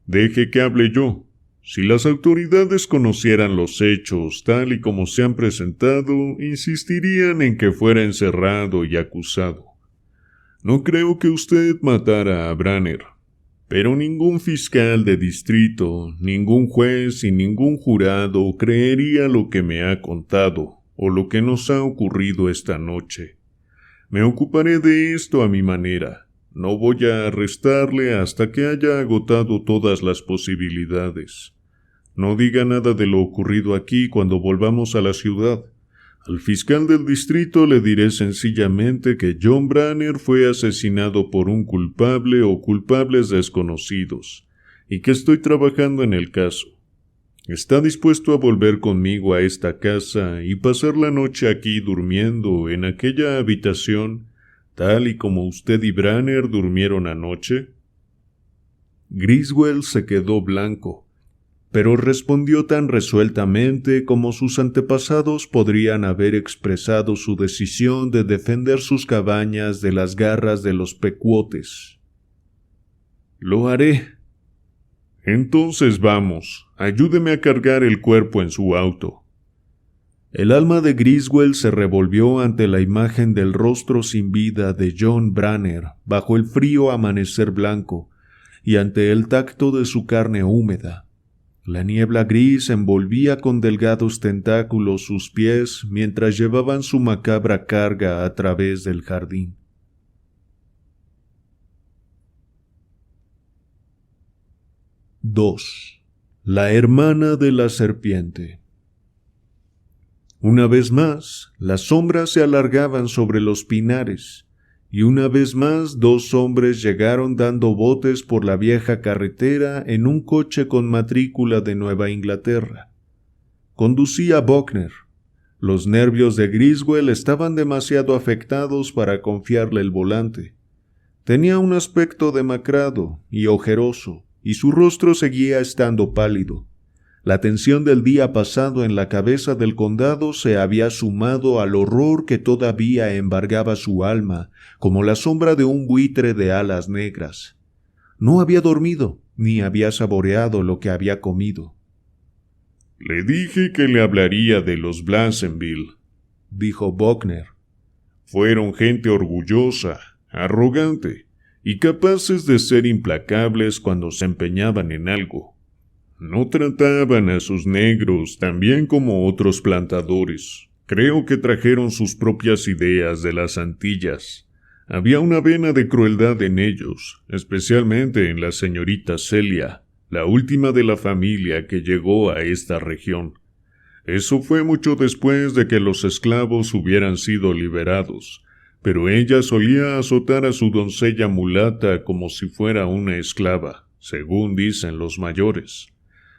«Deje que hable yo. Si las autoridades conocieran los hechos tal y como se han presentado, insistirían en que fuera encerrado y acusado. No creo que usted matara a Branner, pero ningún fiscal de distrito, ningún juez y ningún jurado creería lo que me ha contado o lo que nos ha ocurrido esta noche. Me ocuparé de esto a mi manera. No voy a arrestarle hasta que haya agotado todas las posibilidades. No diga nada de lo ocurrido aquí cuando volvamos a la ciudad. Al fiscal del distrito le diré sencillamente que John Branner fue asesinado por un culpable o culpables desconocidos, y que estoy trabajando en el caso. ¿Está dispuesto a volver conmigo a esta casa y pasar la noche aquí durmiendo en aquella habitación, tal y como usted y Branner durmieron anoche? Griswold se quedó blanco, pero respondió tan resueltamente como sus antepasados podrían haber expresado su decisión de defender sus cabañas de las garras de los pecuotes. «Lo haré». «Entonces vamos, ayúdeme a cargar el cuerpo en su auto». El alma de Griswold se revolvió ante la imagen del rostro sin vida de John Branner bajo el frío amanecer blanco y ante el tacto de su carne húmeda. La niebla gris envolvía con delgados tentáculos sus pies mientras llevaban su macabra carga a través del jardín. II. La hermana de la serpiente. Una vez más, las sombras se alargaban sobre los pinares, y una vez más 2 hombres llegaron dando botes por la vieja carretera en un coche con matrícula de Nueva Inglaterra. Conducía Buckner. Los nervios de Griswold estaban demasiado afectados para confiarle el volante. Tenía un aspecto demacrado y ojeroso, y su rostro seguía estando pálido. La tensión del día pasado en la cabeza del condado se había sumado al horror que todavía embargaba su alma, como la sombra de un buitre de alas negras. No había dormido, ni había saboreado lo que había comido. «Le dije que le hablaría de los Blassenville», dijo Buckner. «Fueron gente orgullosa, arrogante y capaces de ser implacables cuando se empeñaban en algo. No trataban a sus negros tan bien como otros plantadores. Creo que trajeron sus propias ideas de las Antillas. Había una vena de crueldad en ellos, especialmente en la señorita Celia, la última de la familia que llegó a esta región. Eso fue mucho después de que los esclavos hubieran sido liberados, pero ella solía azotar a su doncella mulata como si fuera una esclava, según dicen los mayores.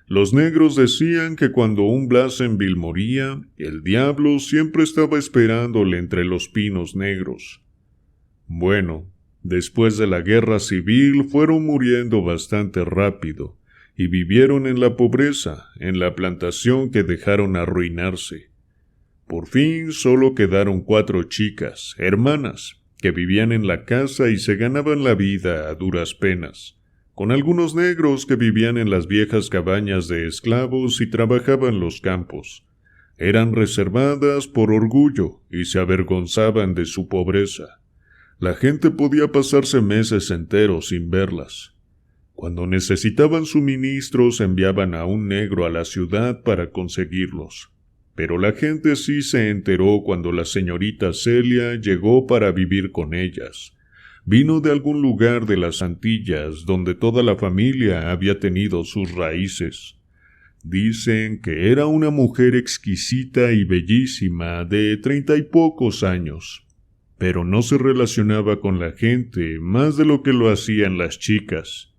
Los negros decían que cuando un Blassenville moría, el diablo siempre estaba esperándole entre los pinos negros. Bueno, después de la guerra civil fueron muriendo bastante rápido, y vivieron en la pobreza, en la plantación que dejaron arruinarse. Por fin solo quedaron 4 chicas, hermanas, que vivían en la casa y se ganaban la vida a duras penas, con algunos negros que vivían en las viejas cabañas de esclavos y trabajaban los campos. Eran reservadas por orgullo y se avergonzaban de su pobreza. La gente podía pasarse meses enteros sin verlas. Cuando necesitaban suministros enviaban a un negro a la ciudad para conseguirlos. Pero la gente sí se enteró cuando la señorita Celia llegó para vivir con ellas. Vino de algún lugar de las Antillas donde toda la familia había tenido sus raíces. Dicen que era una mujer exquisita y bellísima de 30 y pocos años, pero no se relacionaba con la gente más de lo que lo hacían las chicas.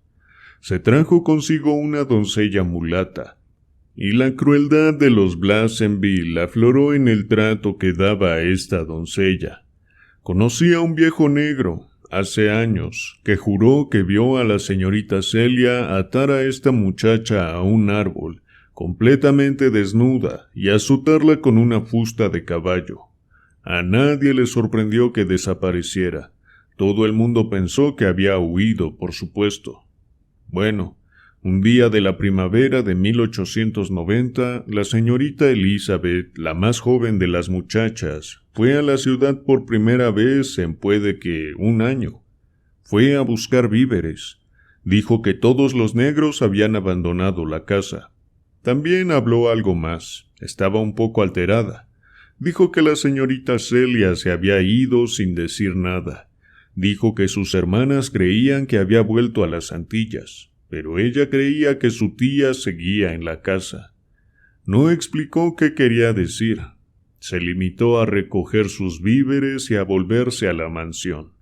Se trajo consigo una doncella mulata, y la crueldad de los Blassenville afloró en el trato que daba a esta doncella. Conocí a un viejo negro, hace años, que juró que vio a la señorita Celia atar a esta muchacha a un árbol, completamente desnuda, y azotarla con una fusta de caballo. A nadie le sorprendió que desapareciera. Todo el mundo pensó que había huido, por supuesto. Bueno, Un día de la primavera de 1890, la señorita Elizabeth, la más joven de las muchachas, fue a la ciudad por primera vez en puede que un año. Fue a buscar víveres. Dijo que todos los negros habían abandonado la casa. También habló algo más. Estaba un poco alterada. Dijo que la señorita Celia se había ido sin decir nada. Dijo que sus hermanas creían que había vuelto a las Antillas, pero ella creía que su tía seguía en la casa. No explicó qué quería decir. Se limitó a recoger sus víveres y a volverse a la mansión.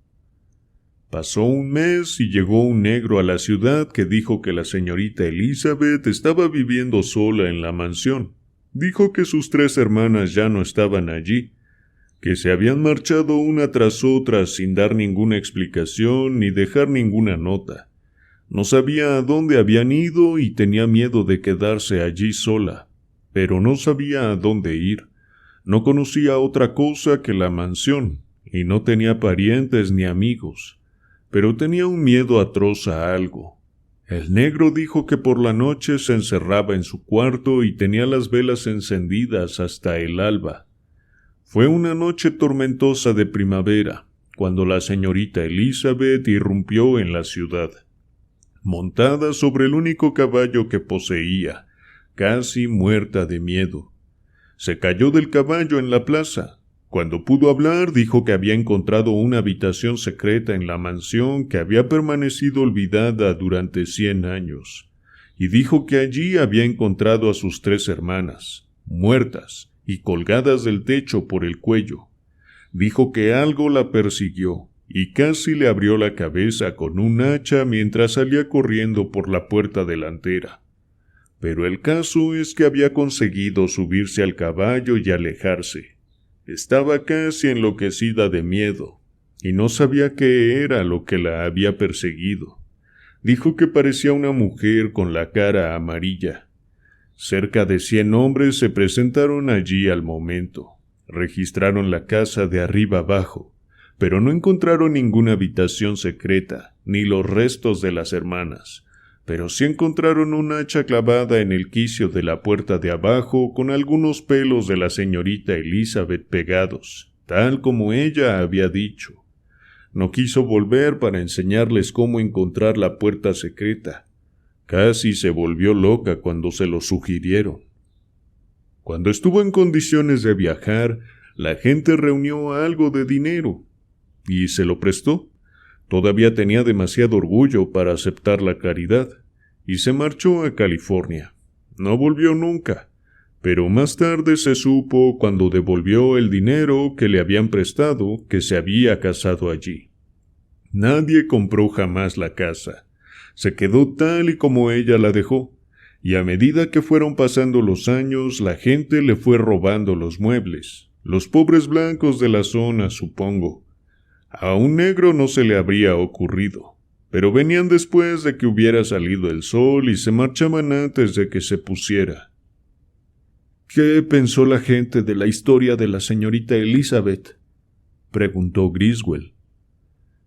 Pasó un mes y llegó un negro a la ciudad que dijo que la señorita Elizabeth estaba viviendo sola en la mansión. Dijo que sus 3 hermanas ya no estaban allí, que se habían marchado una tras otra sin dar ninguna explicación ni dejar ninguna nota. No sabía a dónde habían ido y tenía miedo de quedarse allí sola, pero no sabía a dónde ir. No conocía otra cosa que la mansión, y no tenía parientes ni amigos, pero tenía un miedo atroz a algo. El negro dijo que por la noche se encerraba en su cuarto y tenía las velas encendidas hasta el alba. Fue una noche tormentosa de primavera, cuando la señorita Elizabeth irrumpió en la ciudad, montada sobre el único caballo que poseía, casi muerta de miedo. Se cayó del caballo en la plaza. Cuando pudo hablar, dijo que había encontrado una habitación secreta en la mansión que había permanecido olvidada durante 100 años, y dijo que allí había encontrado a sus 3 hermanas, muertas y colgadas del techo por el cuello. Dijo que algo la persiguió, y casi le abrió la cabeza con un hacha mientras salía corriendo por la puerta delantera. Pero el caso es que había conseguido subirse al caballo y alejarse. Estaba casi enloquecida de miedo, y no sabía qué era lo que la había perseguido. Dijo que parecía una mujer con la cara amarilla. Cerca de 100 hombres se presentaron allí al momento. Registraron la casa de arriba abajo, pero no encontraron ninguna habitación secreta, ni los restos de las hermanas. Pero sí encontraron un hacha clavada en el quicio de la puerta de abajo con algunos pelos de la señorita Elizabeth pegados, tal como ella había dicho. No quiso volver para enseñarles cómo encontrar la puerta secreta. Casi se volvió loca cuando se lo sugirieron. Cuando estuvo en condiciones de viajar, la gente reunió algo de dinero y se lo prestó. Todavía tenía demasiado orgullo para aceptar la caridad, y se marchó a California. No volvió nunca, pero más tarde se supo, cuando devolvió el dinero que le habían prestado, que se había casado allí. Nadie compró jamás la casa. Se quedó tal y como ella la dejó, y a medida que fueron pasando los años, la gente le fue robando los muebles. Los pobres blancos de la zona, supongo. A un negro no se le habría ocurrido, pero venían después de que hubiera salido el sol y se marchaban antes de que se pusiera. ¿Qué pensó la gente de la historia de la señorita Elizabeth?, preguntó Griswold.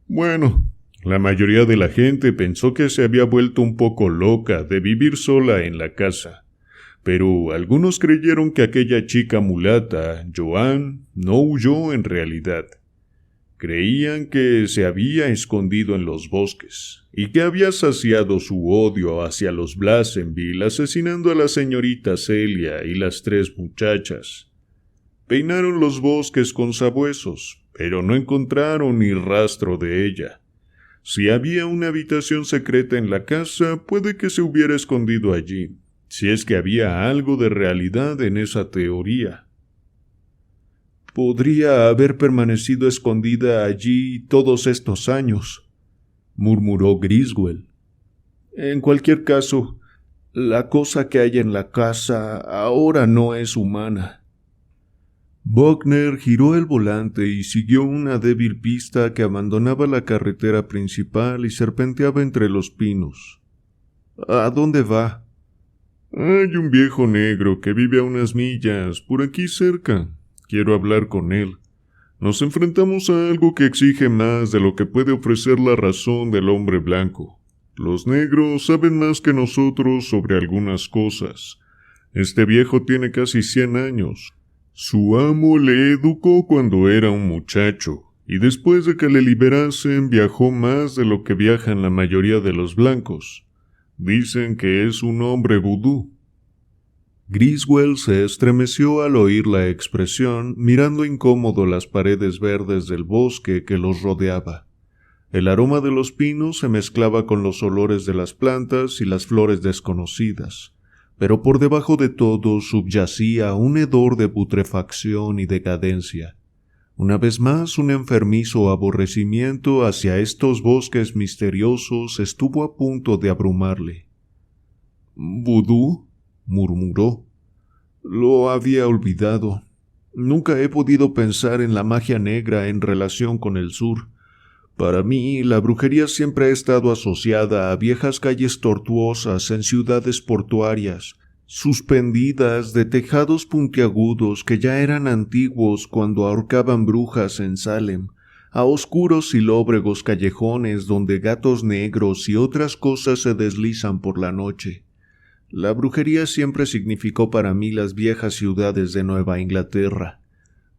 Bueno, la mayoría de la gente pensó que se había vuelto un poco loca de vivir sola en la casa, pero algunos creyeron que aquella chica mulata, Joan, no huyó en realidad. Creían que se había escondido en los bosques y que había saciado su odio hacia los Blasenville asesinando a la señorita Celia y las 3 muchachas. Peinaron los bosques con sabuesos, pero no encontraron ni rastro de ella. Si había una habitación secreta en la casa, puede que se hubiera escondido allí, si es que había algo de realidad en esa teoría. Podría haber permanecido escondida allí todos estos años, murmuró Griswold. En cualquier caso, la cosa que hay en la casa ahora no es humana. Buckner giró el volante y siguió una débil pista que abandonaba la carretera principal y serpenteaba entre los pinos. ¿A dónde va? Hay un viejo negro que vive a unas millas, por aquí cerca. Quiero hablar con él. Nos enfrentamos a algo que exige más de lo que puede ofrecer la razón del hombre blanco. Los negros saben más que nosotros sobre algunas cosas. Este viejo tiene casi 100 años. Su amo le educó cuando era un muchacho, y después de que le liberasen viajó más de lo que viajan la mayoría de los blancos. Dicen que es un hombre vudú. Griswold se estremeció al oír la expresión, mirando incómodo las paredes verdes del bosque que los rodeaba. El aroma de los pinos se mezclaba con los olores de las plantas y las flores desconocidas, pero por debajo de todo subyacía un hedor de putrefacción y decadencia. Una vez más, un enfermizo aborrecimiento hacia estos bosques misteriosos estuvo a punto de abrumarle. «¿Vudú?», murmuró. «Lo había olvidado. Nunca he podido pensar en la magia negra en relación con el sur. Para mí, la brujería siempre ha estado asociada a viejas calles tortuosas en ciudades portuarias, suspendidas de tejados puntiagudos que ya eran antiguos cuando ahorcaban brujas en Salem, a oscuros y lóbregos callejones donde gatos negros y otras cosas se deslizan por la noche. La brujería siempre significó para mí las viejas ciudades de Nueva Inglaterra.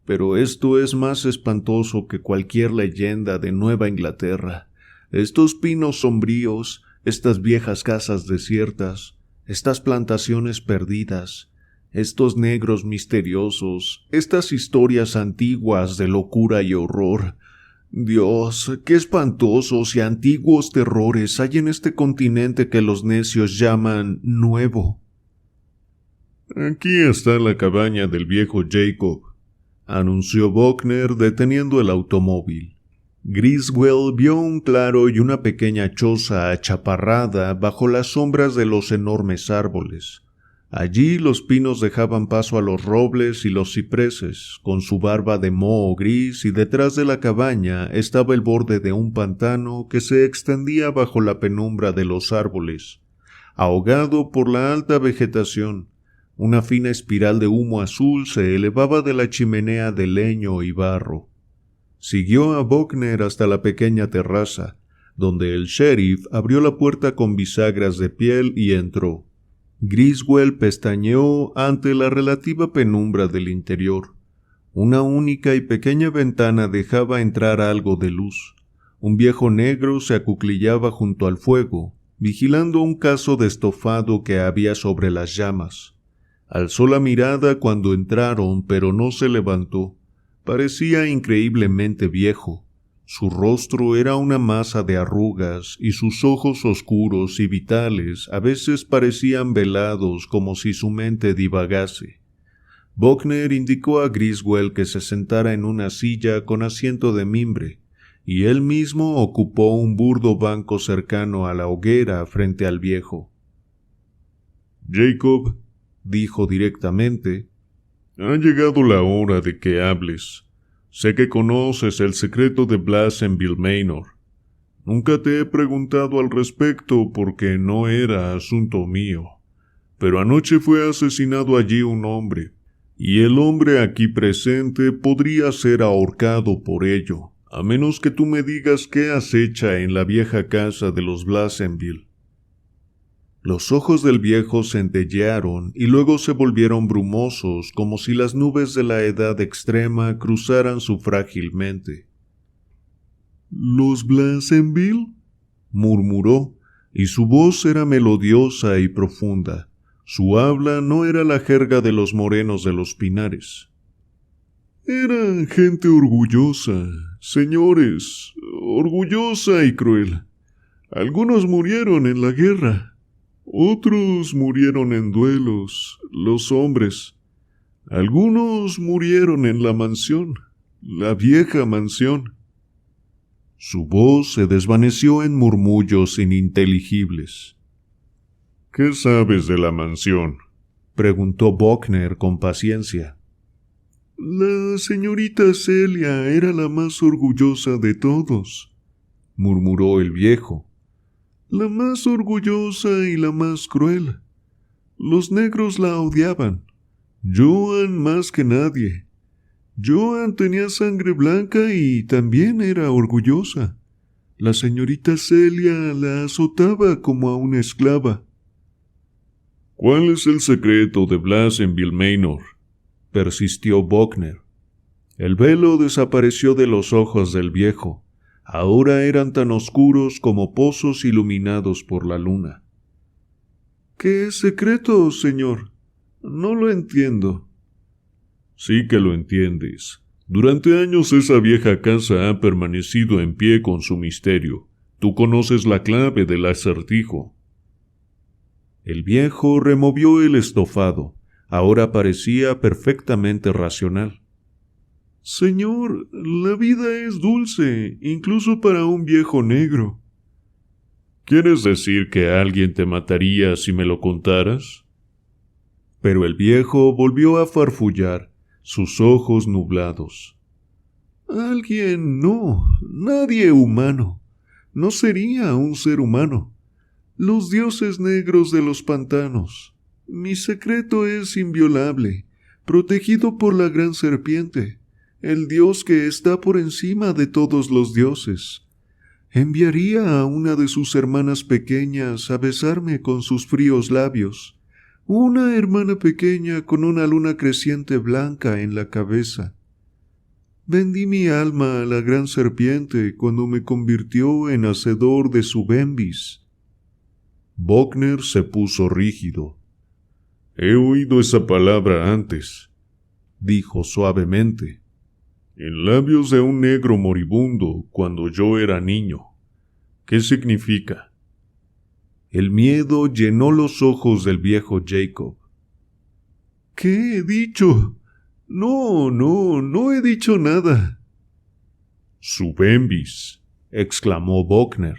Pero esto es más espantoso que cualquier leyenda de Nueva Inglaterra. Estos pinos sombríos, estas viejas casas desiertas, estas plantaciones perdidas, estos negros misteriosos, estas historias antiguas de locura y horror. Dios, qué espantosos y antiguos terrores hay en este continente que los necios llaman nuevo. Aquí está la cabaña del viejo Jacob, anunció Buckner deteniendo el automóvil. Griswold vio un claro y una pequeña choza achaparrada bajo las sombras de los enormes árboles. Allí los pinos dejaban paso a los robles y los cipreses, con su barba de moho gris, y detrás de la cabaña estaba el borde de un pantano que se extendía bajo la penumbra de los árboles, ahogado por la alta vegetación. Una fina espiral de humo azul se elevaba de la chimenea de leño y barro. Siguió a Buckner hasta la pequeña terraza, donde el sheriff abrió la puerta con bisagras de piel y entró. Griswold pestañeó ante la relativa penumbra del interior. Una única y pequeña ventana dejaba entrar algo de luz. Un viejo negro se acuclillaba junto al fuego, vigilando un caso de estofado que había sobre las llamas. Alzó la mirada cuando entraron, pero no se levantó. Parecía increíblemente viejo. Su rostro era una masa de arrugas y sus ojos oscuros y vitales a veces parecían velados como si su mente divagase. Buckner indicó a Griswold que se sentara en una silla con asiento de mimbre, y él mismo ocupó un burdo banco cercano a la hoguera frente al viejo. «Jacob», dijo directamente, «ha llegado la hora de que hables. Sé que conoces el secreto de Blassenville Manor. Nunca te he preguntado al respecto porque no era asunto mío. Pero anoche fue asesinado allí un hombre, y el hombre aquí presente podría ser ahorcado por ello, a menos que tú me digas qué acecha en la vieja casa de los Blassenville». Los ojos del viejo centellearon y luego se volvieron brumosos como si las nubes de la edad extrema cruzaran su frágil mente. «¿Los Blassenville?», murmuró, y su voz era melodiosa y profunda. Su habla no era la jerga de los morenos de los pinares. «Eran gente orgullosa, señores, orgullosa y cruel. Algunos murieron en la guerra. Otros murieron en duelos, los hombres. Algunos murieron en la mansión, la vieja mansión». Su voz se desvaneció en murmullos ininteligibles. «¿Qué sabes de la mansión?», preguntó Buckner con paciencia. «La señorita Celia era la más orgullosa de todos», murmuró el viejo. «La más orgullosa y la más cruel. Los negros la odiaban. Joan más que nadie. Joan tenía sangre blanca y también era orgullosa. La señorita Celia la azotaba como a una esclava. ¿Cuál es el secreto de Blasenville Manor?, persistió Buckner. El velo desapareció de los ojos del viejo. Ahora eran tan oscuros como pozos iluminados por la luna. ¿Qué secreto, señor? No lo entiendo. Sí que lo entiendes. Durante años esa vieja casa ha permanecido en pie con su misterio. Tú conoces la clave del acertijo. El viejo removió el estofado. Ahora parecía perfectamente racional. Señor, la vida es dulce, incluso para un viejo negro. ¿Quieres decir que alguien te mataría si me lo contaras? Pero el viejo volvió a farfullar, sus ojos nublados. Alguien no, nadie humano. No sería un ser humano. Los dioses negros de los pantanos. Mi secreto es inviolable, protegido por la gran serpiente, el dios que está por encima de todos los dioses. Enviaría a una de sus hermanas pequeñas a besarme con sus fríos labios, una hermana pequeña con una luna creciente blanca en la cabeza. Vendí mi alma a la gran serpiente cuando me convirtió en hacedor de su Bembis. Buckner se puso rígido. He oído esa palabra antes, dijo suavemente. En labios de un negro moribundo cuando yo era niño. ¿Qué significa? El miedo llenó los ojos del viejo Jacob. ¿Qué he dicho? No he dicho nada. Su Bembis, exclamó Buckner.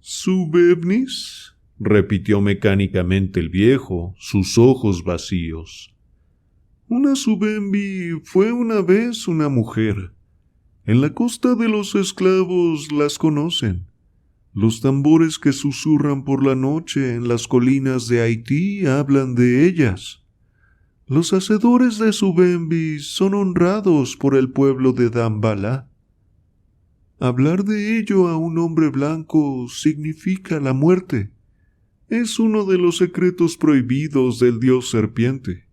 ¿Su Bembis? Repitió mecánicamente el viejo, sus ojos vacíos. Una Subembi fue una vez una mujer. En la costa de los esclavos las conocen. Los tambores que susurran por la noche en las colinas de Haití hablan de ellas. Los hacedores de Subembi son honrados por el pueblo de Dambala. Hablar de ello a un hombre blanco significa la muerte. Es uno de los secretos prohibidos del dios serpiente.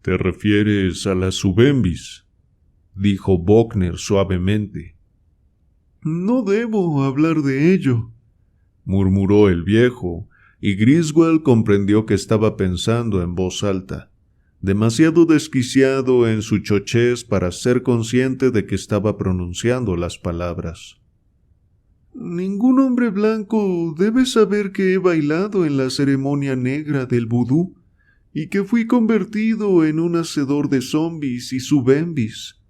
¿Te refieres a las Subembis?, dijo Buckner suavemente. No debo hablar de ello, murmuró el viejo, y Griswold comprendió que estaba pensando en voz alta, demasiado desquiciado en su chochez para ser consciente de que estaba pronunciando las palabras. Ningún hombre blanco debe saber que he bailado en la ceremonia negra del vudú y que fui convertido en un hacedor de zombis y subembis.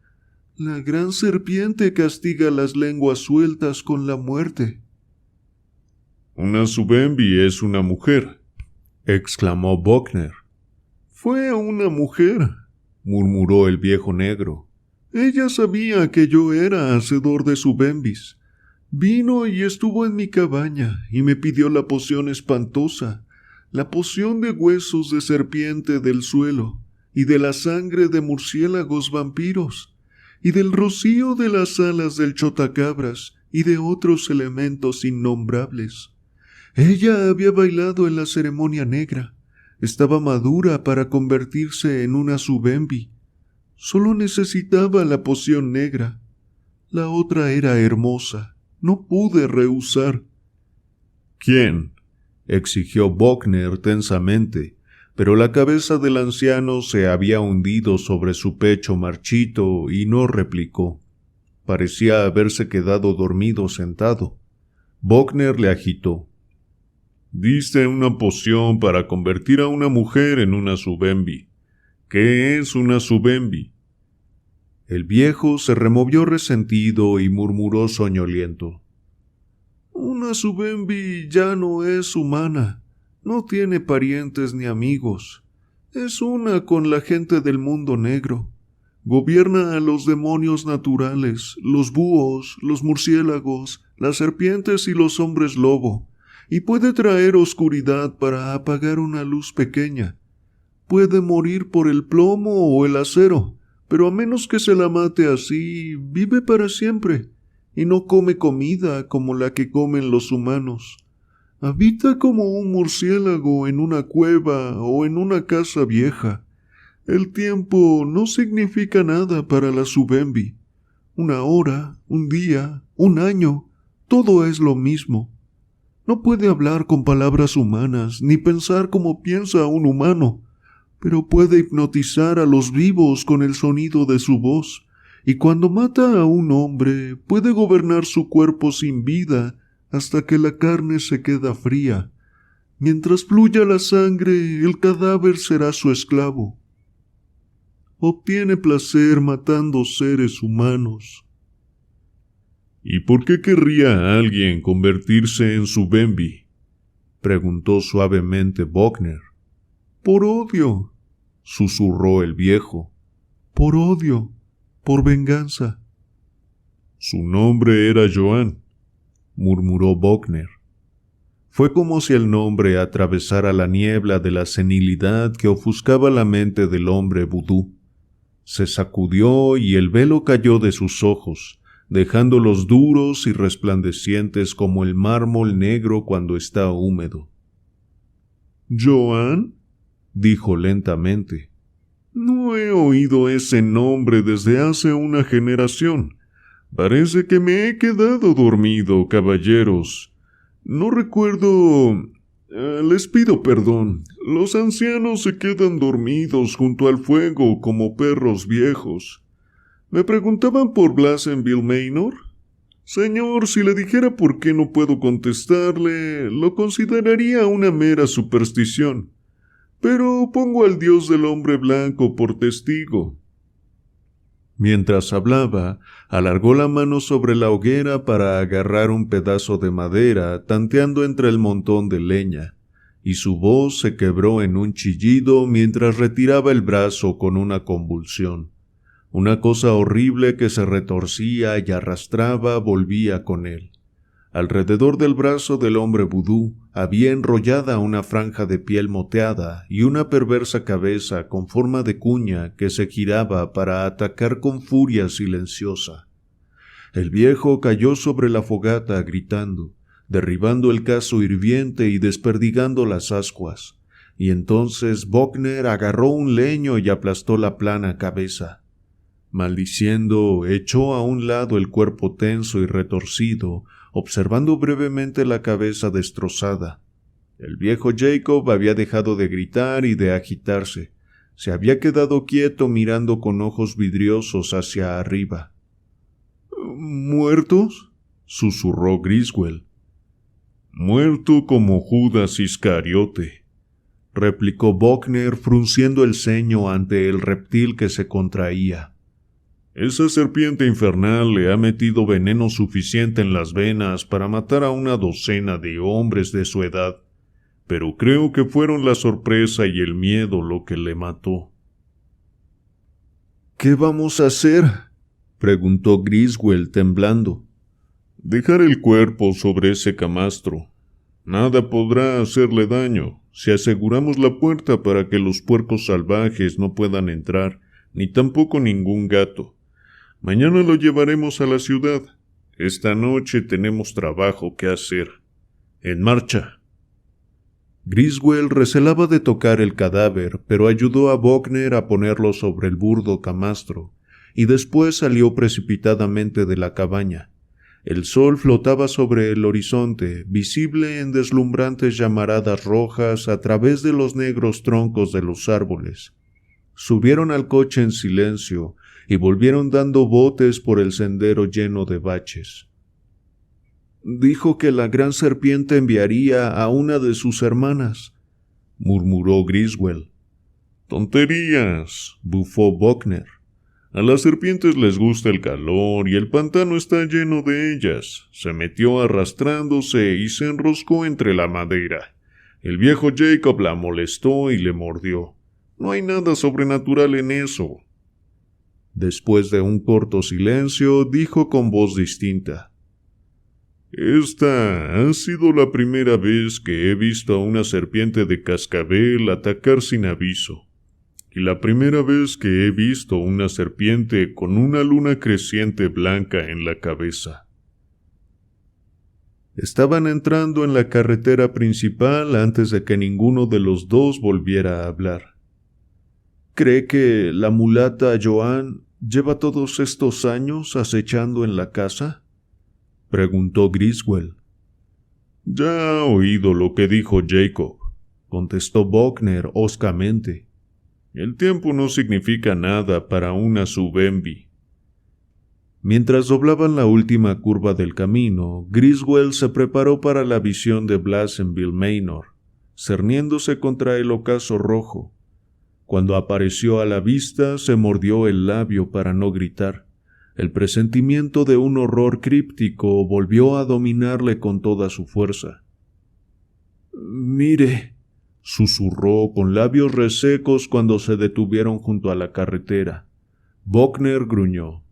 La gran serpiente castiga las lenguas sueltas con la muerte. Una Subembi es una mujer, exclamó Buckner. Fue una mujer, murmuró el viejo negro. Ella sabía que yo era hacedor de subembis. Vino y estuvo en mi cabaña y me pidió la poción espantosa, la poción de huesos de serpiente del suelo y de la sangre de murciélagos vampiros y del rocío de las alas del chotacabras y de otros elementos innombrables. Ella había bailado en la ceremonia negra. Estaba madura para convertirse en una subembi. Solo necesitaba la poción negra. La otra era hermosa. No pude rehusar. ¿Quién?, exigió Buckner tensamente, pero la cabeza del anciano se había hundido sobre su pecho marchito y no replicó. Parecía haberse quedado dormido sentado. Buckner le agitó. Diste una poción para convertir a una mujer en una subembi. ¿Qué es una subembi? El viejo se removió resentido y murmuró soñoliento. Una subembi ya no es humana, no tiene parientes ni amigos. Es una con la gente del mundo negro. Gobierna a los demonios naturales, los búhos, los murciélagos, las serpientes y los hombres lobo, y puede traer oscuridad para apagar una luz pequeña. Puede morir por el plomo o el acero, pero a menos que se la mate así, vive para siempre. y no come comida como la que comen los humanos. Habita como un murciélago en una cueva o en una casa vieja. El tiempo no significa nada para la Subembi. Una hora, un día, un año, todo es lo mismo. No puede hablar con palabras humanas, ni pensar como piensa un humano, pero puede hipnotizar a los vivos con el sonido de su voz, y cuando mata a un hombre puede gobernar su cuerpo sin vida hasta que la carne se queda fría. Mientras fluya la sangre, el cadáver será su esclavo. Obtiene placer matando seres humanos. ¿Y por qué querría alguien convertirse en Subembi?, preguntó suavemente Buckner. Por odio, susurró el viejo. Por odio, por venganza. Su nombre era Joan, murmuró Buckner. Fue como si el nombre atravesara la niebla de la senilidad que ofuscaba la mente del hombre vudú. Se sacudió y el velo cayó de sus ojos, dejándolos duros y resplandecientes como el mármol negro cuando está húmedo. —¿Joan? —dijo lentamente. No he oído ese nombre desde hace una generación. Parece que me he quedado dormido, caballeros. No recuerdo... les pido perdón. Los ancianos se quedan dormidos junto al fuego como perros viejos. ¿Me preguntaban por Blasenville Manor? Señor, si le dijera por qué no puedo contestarle, lo consideraría una mera superstición. Pero pongo al dios del hombre blanco por testigo. Mientras hablaba, alargó la mano sobre la hoguera para agarrar un pedazo de madera, tanteando entre el montón de leña, y su voz se quebró en un chillido mientras retiraba el brazo con una convulsión. Una cosa horrible que se retorcía y arrastraba volvía con él. Alrededor del brazo del hombre vudú había enrollada una franja de piel moteada y una perversa cabeza con forma de cuña que se giraba para atacar con furia silenciosa. El viejo cayó sobre la fogata gritando, derribando el cazo hirviente y desperdigando las ascuas, y entonces Buckner agarró un leño y aplastó la plana cabeza. Maldiciendo, echó a un lado el cuerpo tenso y retorcido, observando brevemente la cabeza destrozada. El viejo Jacob había dejado de gritar y de agitarse. Se había quedado quieto mirando con ojos vidriosos hacia arriba. —¿Muertos? —susurró Griswell. —Muerto como Judas Iscariote —replicó Buckner frunciendo el ceño ante el reptil que se contraía. Esa serpiente infernal le ha metido veneno suficiente en las venas para matar a una docena de hombres de su edad, pero creo que fueron la sorpresa y el miedo lo que le mató. —¿Qué vamos a hacer? —preguntó Griswell temblando. —Dejar el cuerpo sobre ese camastro. Nada podrá hacerle daño si aseguramos la puerta para que los puercos salvajes no puedan entrar, ni tampoco ningún gato. Mañana lo llevaremos a la ciudad. Esta noche tenemos trabajo que hacer. ¡En marcha! Griswell recelaba de tocar el cadáver, pero ayudó a Buckner a ponerlo sobre el burdo camastro, y después salió precipitadamente de la cabaña. El sol flotaba sobre el horizonte, visible en deslumbrantes llamaradas rojas a través de los negros troncos de los árboles. Subieron al coche en silencio y volvieron dando botes por el sendero lleno de baches. —Dijo que la gran serpiente enviaría a una de sus hermanas —murmuró Griswell. —Tonterías —bufó Buckner—. A las serpientes les gusta el calor y el pantano está lleno de ellas. Se metió arrastrándose y se enroscó entre la madera. El viejo Jacob la molestó y le mordió. No hay nada sobrenatural en eso. Después de un corto silencio, dijo con voz distinta: Esta ha sido la primera vez que he visto a una serpiente de cascabel atacar sin aviso, y la primera vez que he visto una serpiente con una luna creciente blanca en la cabeza. Estaban entrando en la carretera principal antes de que ninguno de los dos volviera a hablar. ¿Cree que la mulata Joan lleva todos estos años acechando en la casa?, preguntó Griswold. Ya ha oído lo que dijo Jacob, contestó Buckner hoscamente. El tiempo no significa nada para una Subembi. Mientras doblaban la última curva del camino, Griswold se preparó para la visión de Pleasantville Manor, cerniéndose contra el ocaso rojo. Cuando apareció a la vista, se mordió el labio para no gritar. El presentimiento de un horror críptico volvió a dominarle con toda su fuerza. «Mire», susurró con labios resecos cuando se detuvieron junto a la carretera. Buckner gruñó.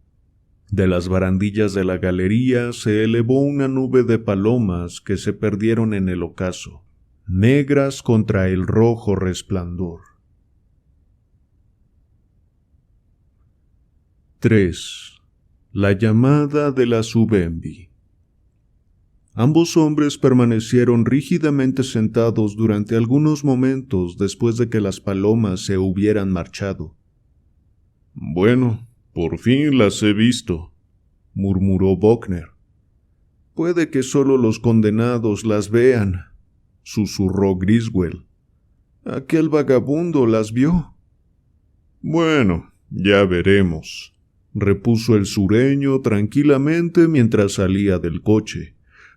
De las barandillas de la galería se elevó una nube de palomas que se perdieron en el ocaso, negras contra el rojo resplandor. 3. La llamada de la Subembi. Ambos hombres permanecieron rígidamente sentados durante algunos momentos después de que las palomas se hubieran marchado. «Bueno, por fin las he visto», murmuró Buckner. «Puede que solo los condenados las vean», susurró Griswold. «Aquel vagabundo las vio». «Bueno, ya veremos», repuso el sureño tranquilamente mientras salía del coche,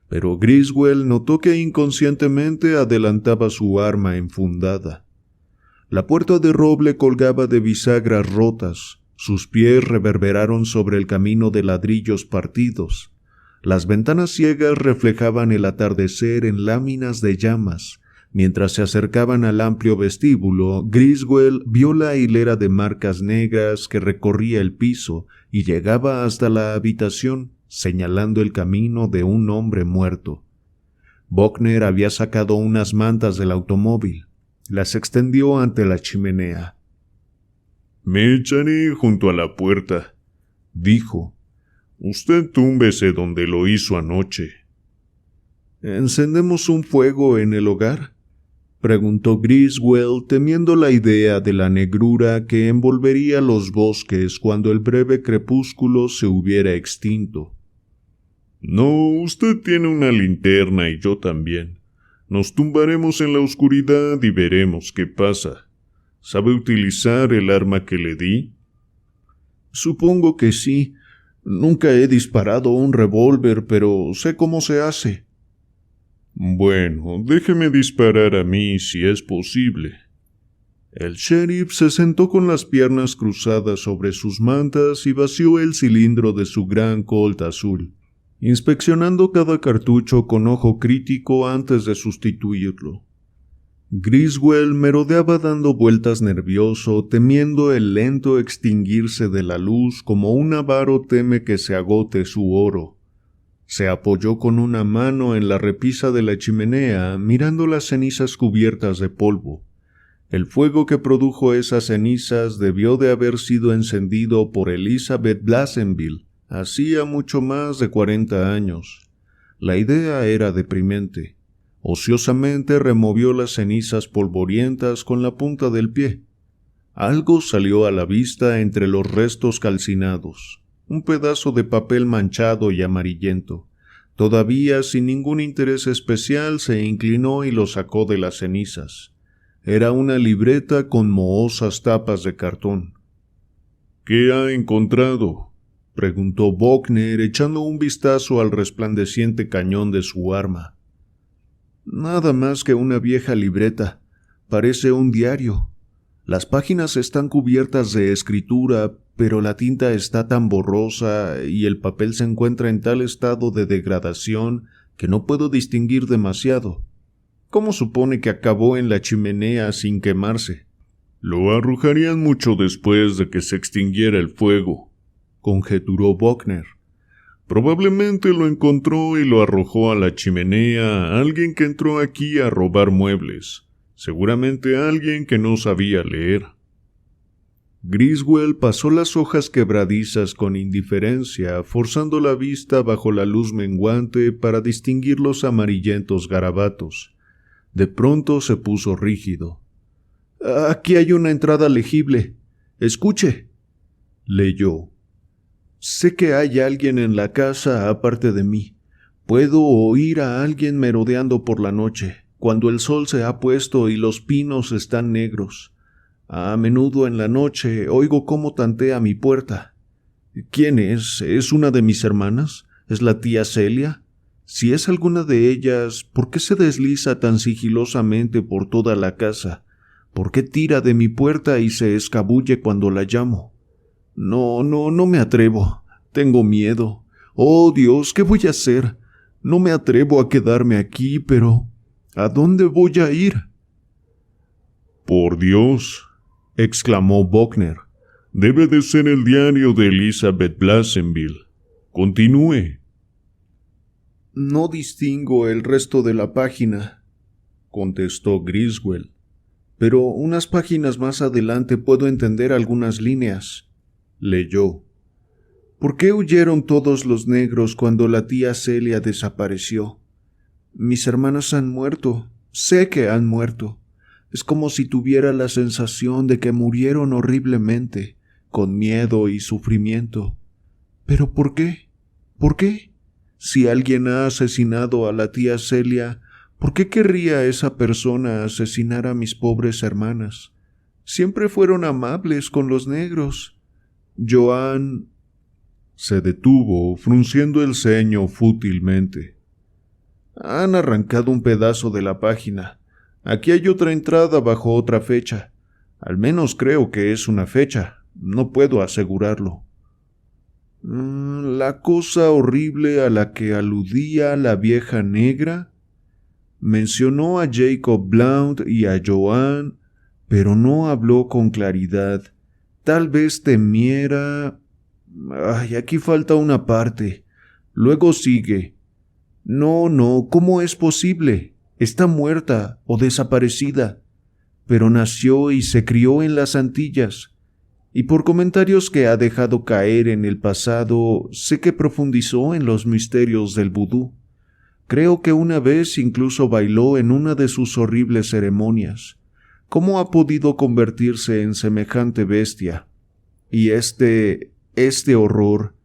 pero Griswold notó que inconscientemente adelantaba su arma enfundada. La puerta de roble colgaba de bisagras rotas, sus pies reverberaron sobre el camino de ladrillos partidos. Las ventanas ciegas reflejaban el atardecer en láminas de llamas. Mientras se acercaban al amplio vestíbulo, Griswold vio la hilera de marcas negras que recorría el piso y llegaba hasta la habitación, señalando el camino de un hombre muerto. Buckner había sacado unas mantas del automóvil. Las extendió ante la chimenea. «Me echaré junto a la puerta», dijo. «Usted túmbese donde lo hizo anoche». «¿Encendemos un fuego en el hogar?», preguntó Griswold, temiendo la idea de la negrura que envolvería los bosques cuando el breve crepúsculo se hubiera extinto. «No, usted tiene una linterna y yo también. Nos tumbaremos en la oscuridad y veremos qué pasa. ¿Sabe utilizar el arma que le di?» «Supongo que sí. Nunca he disparado un revólver, pero sé cómo se hace». «Bueno, déjeme disparar a mí si es posible». El sheriff se sentó con las piernas cruzadas sobre sus mantas y vació el cilindro de su gran Colt azul, inspeccionando cada cartucho con ojo crítico antes de sustituirlo. Griswold merodeaba dando vueltas nervioso, temiendo el lento extinguirse de la luz como un avaro teme que se agote su oro. Se apoyó con una mano en la repisa de la chimenea, mirando las cenizas cubiertas de polvo. El fuego que produjo esas cenizas debió de haber sido encendido por Elizabeth Pleasantville hacía mucho más de 40 años. La idea era deprimente. Ociosamente removió las cenizas polvorientas con la punta del pie. Algo salió a la vista entre los restos calcinados. Un pedazo de papel manchado y amarillento. Todavía sin ningún interés especial se inclinó y lo sacó de las cenizas. Era una libreta con mohosas tapas de cartón. «¿Qué ha encontrado?», preguntó Buckner echando un vistazo al resplandeciente cañón de su arma. «Nada más que una vieja libreta. Parece un diario. Las páginas están cubiertas de escritura, pero la tinta está tan borrosa y el papel se encuentra en tal estado de degradación que no puedo distinguir demasiado. ¿Cómo supone que acabó en la chimenea sin quemarse?». «Lo arrojarían mucho después de que se extinguiera el fuego», conjeturó Buckner. «Probablemente lo encontró y lo arrojó a la chimenea alguien que entró aquí a robar muebles. Seguramente alguien que no sabía leer». Griswold pasó las hojas quebradizas con indiferencia, forzando la vista bajo la luz menguante para distinguir los amarillentos garabatos. De pronto se puso rígido. «Aquí hay una entrada legible. Escuche», leyó. «Sé que hay alguien en la casa aparte de mí. Puedo oír a alguien merodeando por la noche, cuando el sol se ha puesto y los pinos están negros. A menudo en la noche oigo cómo tantea mi puerta. ¿Quién es? ¿Es una de mis hermanas? ¿Es la tía Celia? Si es alguna de ellas, ¿por qué se desliza tan sigilosamente por toda la casa? ¿Por qué tira de mi puerta y se escabulle cuando la llamo? No me atrevo. Tengo miedo. Oh, Dios, ¿qué voy a hacer? No me atrevo a quedarme aquí, pero ¿a dónde voy a ir?» «Por Dios», exclamó Buckner. «Debe de ser el diario de Elizabeth Blassenville. Continúe». «No distingo el resto de la página», contestó Griswold, «pero unas páginas más adelante puedo entender algunas líneas». Leyó. «¿Por qué huyeron todos los negros cuando la tía Celia desapareció? Mis hermanas han muerto. Sé que han muerto. Es como si tuviera la sensación de que murieron horriblemente, con miedo y sufrimiento. ¿Pero por qué? ¿Por qué? Si alguien ha asesinado a la tía Celia, ¿por qué querría esa persona asesinar a mis pobres hermanas? Siempre fueron amables con los negros. Joan...» Se detuvo, frunciendo el ceño fútilmente. «Han arrancado un pedazo de la página. Aquí hay otra entrada bajo otra fecha. Al menos creo que es una fecha. No puedo asegurarlo. ¿La cosa horrible a la que aludía la vieja negra? Mencionó a Jacob Blount y a Joan, pero no habló con claridad. Tal vez temiera... aquí falta una parte. Luego sigue. No, ¿cómo es posible? Está muerta o desaparecida, pero nació y se crió en las Antillas, y por comentarios que ha dejado caer en el pasado, sé que profundizó en los misterios del vudú. Creo que una vez incluso bailó en una de sus horribles ceremonias. ¿Cómo ha podido convertirse en semejante bestia? Y este horror.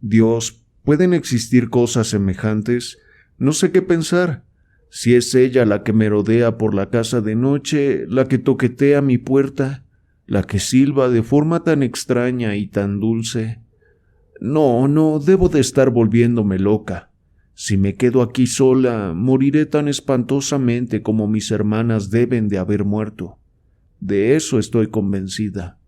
Dios, ¿pueden existir cosas semejantes? No sé qué pensar. Si es ella la que merodea por la casa de noche, la que toquetea mi puerta, la que silba de forma tan extraña y tan dulce. No, debo de estar volviéndome loca. Si me quedo aquí sola, moriré tan espantosamente como mis hermanas deben de haber muerto. De eso estoy convencida».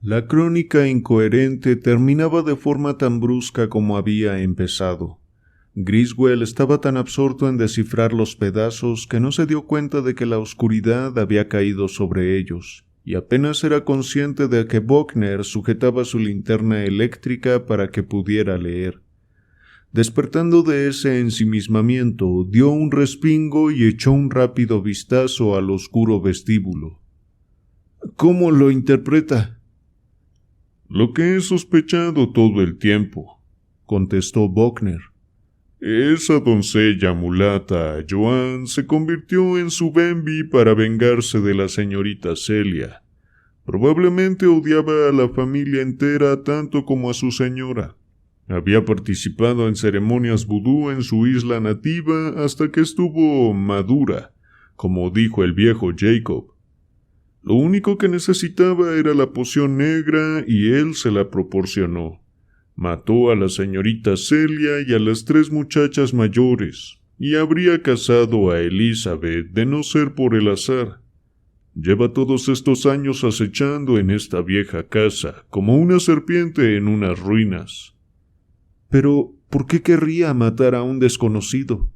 La crónica incoherente terminaba de forma tan brusca como había empezado. Griswold estaba tan absorto en descifrar los pedazos que no se dio cuenta de que la oscuridad había caído sobre ellos, y apenas era consciente de que Buckner sujetaba su linterna eléctrica para que pudiera leer. Despertando de ese ensimismamiento, dio un respingo y echó un rápido vistazo al oscuro vestíbulo. «¿Cómo lo interpreta?» «Lo que he sospechado todo el tiempo», contestó Buckner. «Esa doncella mulata, Joan, se convirtió en su Bambi para vengarse de la señorita Celia. Probablemente odiaba a la familia entera tanto como a su señora. Había participado en ceremonias vudú en su isla nativa hasta que estuvo madura, como dijo el viejo Jacob. Lo único que necesitaba era la poción negra y él se la proporcionó. Mató a la señorita Celia y a las 3 muchachas mayores, y habría casado a Elizabeth de no ser por el azar. Lleva todos estos años acechando en esta vieja casa, como una serpiente en unas ruinas». «Pero, ¿por qué querría matar a un desconocido?»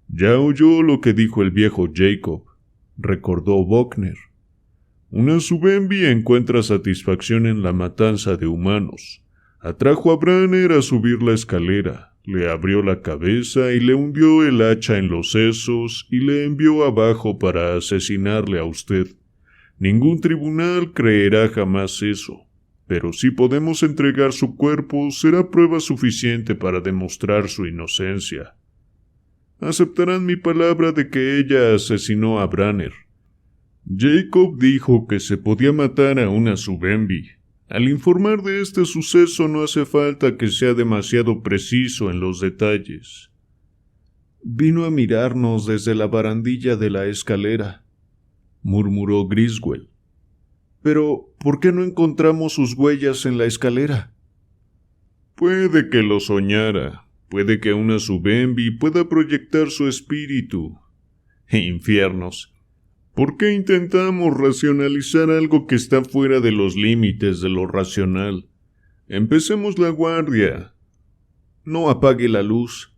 «Ya oyó lo que dijo el viejo Jacob», recordó Buckner. «Una Subembi encuentra satisfacción en la matanza de humanos. Atrajo a Branner a subir la escalera, le abrió la cabeza y le hundió el hacha en los sesos y le envió abajo para asesinarle a usted. Ningún tribunal creerá jamás eso, pero si podemos entregar su cuerpo, será prueba suficiente para demostrar su inocencia. Aceptarán mi palabra de que ella asesinó a Branner. Jacob dijo que se podía matar a una Subembi. Al informar de este suceso no hace falta que sea demasiado preciso en los detalles. Vino a mirarnos desde la barandilla de la escalera, murmuró Griswold. Pero, ¿por qué no encontramos sus huellas en la escalera? Puede que lo soñara. Puede que una Subembi pueda proyectar su espíritu. Infiernos. ¿Por qué intentamos racionalizar algo que está fuera de los límites de lo racional? Empecemos la guardia. No apague la luz,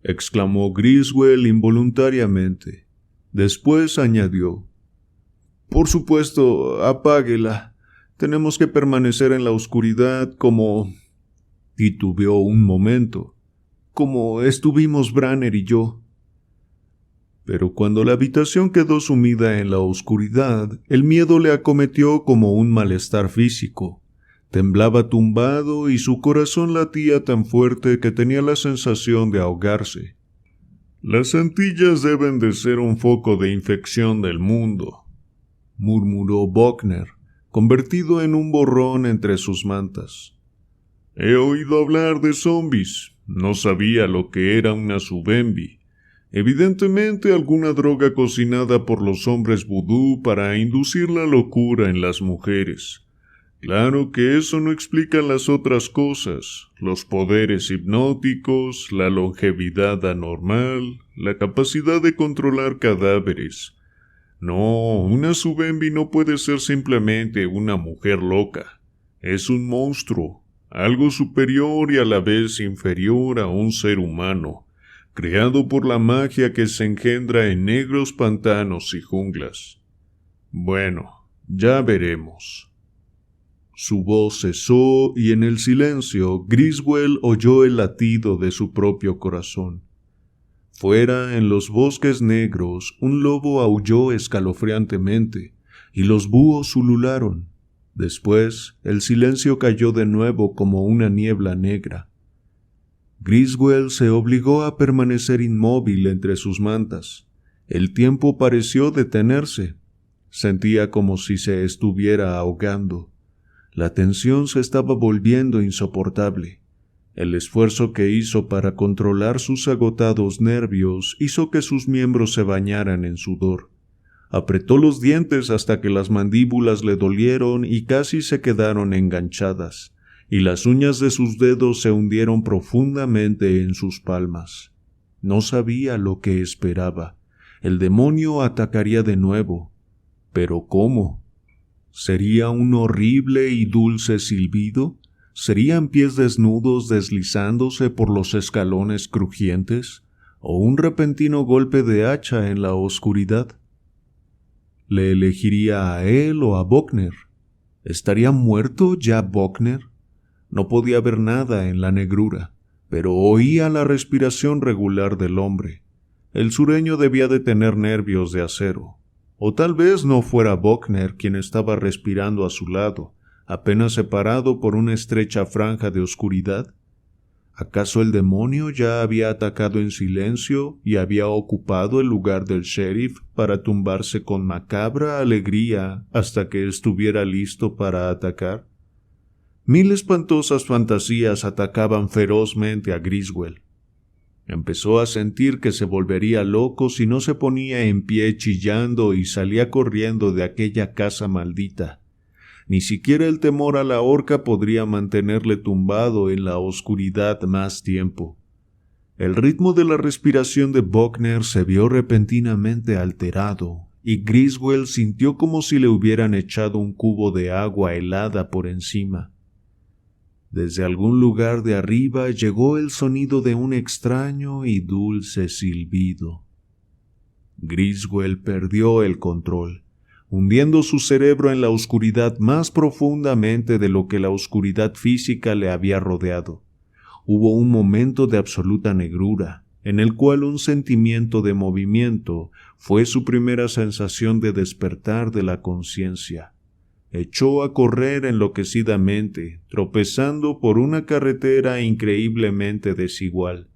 exclamó Griswold involuntariamente. Después añadió: Por supuesto, apáguela. Tenemos que permanecer en la oscuridad como... Titubeó un momento. Como estuvimos Branner y yo. Pero cuando la habitación quedó sumida en la oscuridad, el miedo le acometió como un malestar físico. Temblaba tumbado y su corazón latía tan fuerte que tenía la sensación de ahogarse. Las Antillas deben de ser un foco de infección del mundo, murmuró Buckner, convertido en un borrón entre sus mantas. He oído hablar de zombies. No sabía lo que era una Subembi. Evidentemente alguna droga cocinada por los hombres vudú para inducir la locura en las mujeres. Claro que eso no explica las otras cosas, los poderes hipnóticos, la longevidad anormal, la capacidad de controlar cadáveres. No, una Subembi no puede ser simplemente una mujer loca. Es un monstruo, algo superior y a la vez inferior a un ser humano, creado por la magia que se engendra en negros pantanos y junglas. Bueno, ya veremos. Su voz cesó y en el silencio Griswold oyó el latido de su propio corazón. Fuera, en los bosques negros, un lobo aulló escalofriantemente y los búhos ulularon. Después, el silencio cayó de nuevo como una niebla negra. Griswold se obligó a permanecer inmóvil entre sus mantas. El tiempo pareció detenerse. Sentía como si se estuviera ahogando. La tensión se estaba volviendo insoportable. El esfuerzo que hizo para controlar sus agotados nervios hizo que sus miembros se bañaran en sudor. Apretó los dientes hasta que las mandíbulas le dolieron y casi se quedaron enganchadas, y las uñas de sus dedos se hundieron profundamente en sus palmas. No sabía lo que esperaba. El demonio atacaría de nuevo. ¿Pero cómo? ¿Sería un horrible y dulce silbido? ¿Serían pies desnudos deslizándose por los escalones crujientes? ¿O un repentino golpe de hacha en la oscuridad? ¿Le elegiría a él o a Buckner? ¿Estaría muerto ya Buckner? No podía ver nada en la negrura, pero oía la respiración regular del hombre. El sureño debía de tener nervios de acero. O tal vez no fuera Buckner quien estaba respirando a su lado, apenas separado por una estrecha franja de oscuridad. ¿Acaso el demonio ya había atacado en silencio y había ocupado el lugar del sheriff para tumbarse con macabra alegría hasta que estuviera listo para atacar? 1000 espantosas fantasías atacaban ferozmente a Griswold. Empezó a sentir que se volvería loco si no se ponía en pie chillando y salía corriendo de aquella casa maldita. Ni siquiera el temor a la horca podría mantenerle tumbado en la oscuridad más tiempo. El ritmo de la respiración de Buckner se vio repentinamente alterado, y Griswold sintió como si le hubieran echado un cubo de agua helada por encima. Desde algún lugar de arriba llegó el sonido de un extraño y dulce silbido. Griswold perdió el control, hundiendo su cerebro en la oscuridad más profundamente de lo que la oscuridad física le había rodeado. Hubo un momento de absoluta negrura, en el cual un sentimiento de movimiento fue su primera sensación de despertar de la conciencia. Echó a correr enloquecidamente, tropezando por una carretera increíblemente desigual.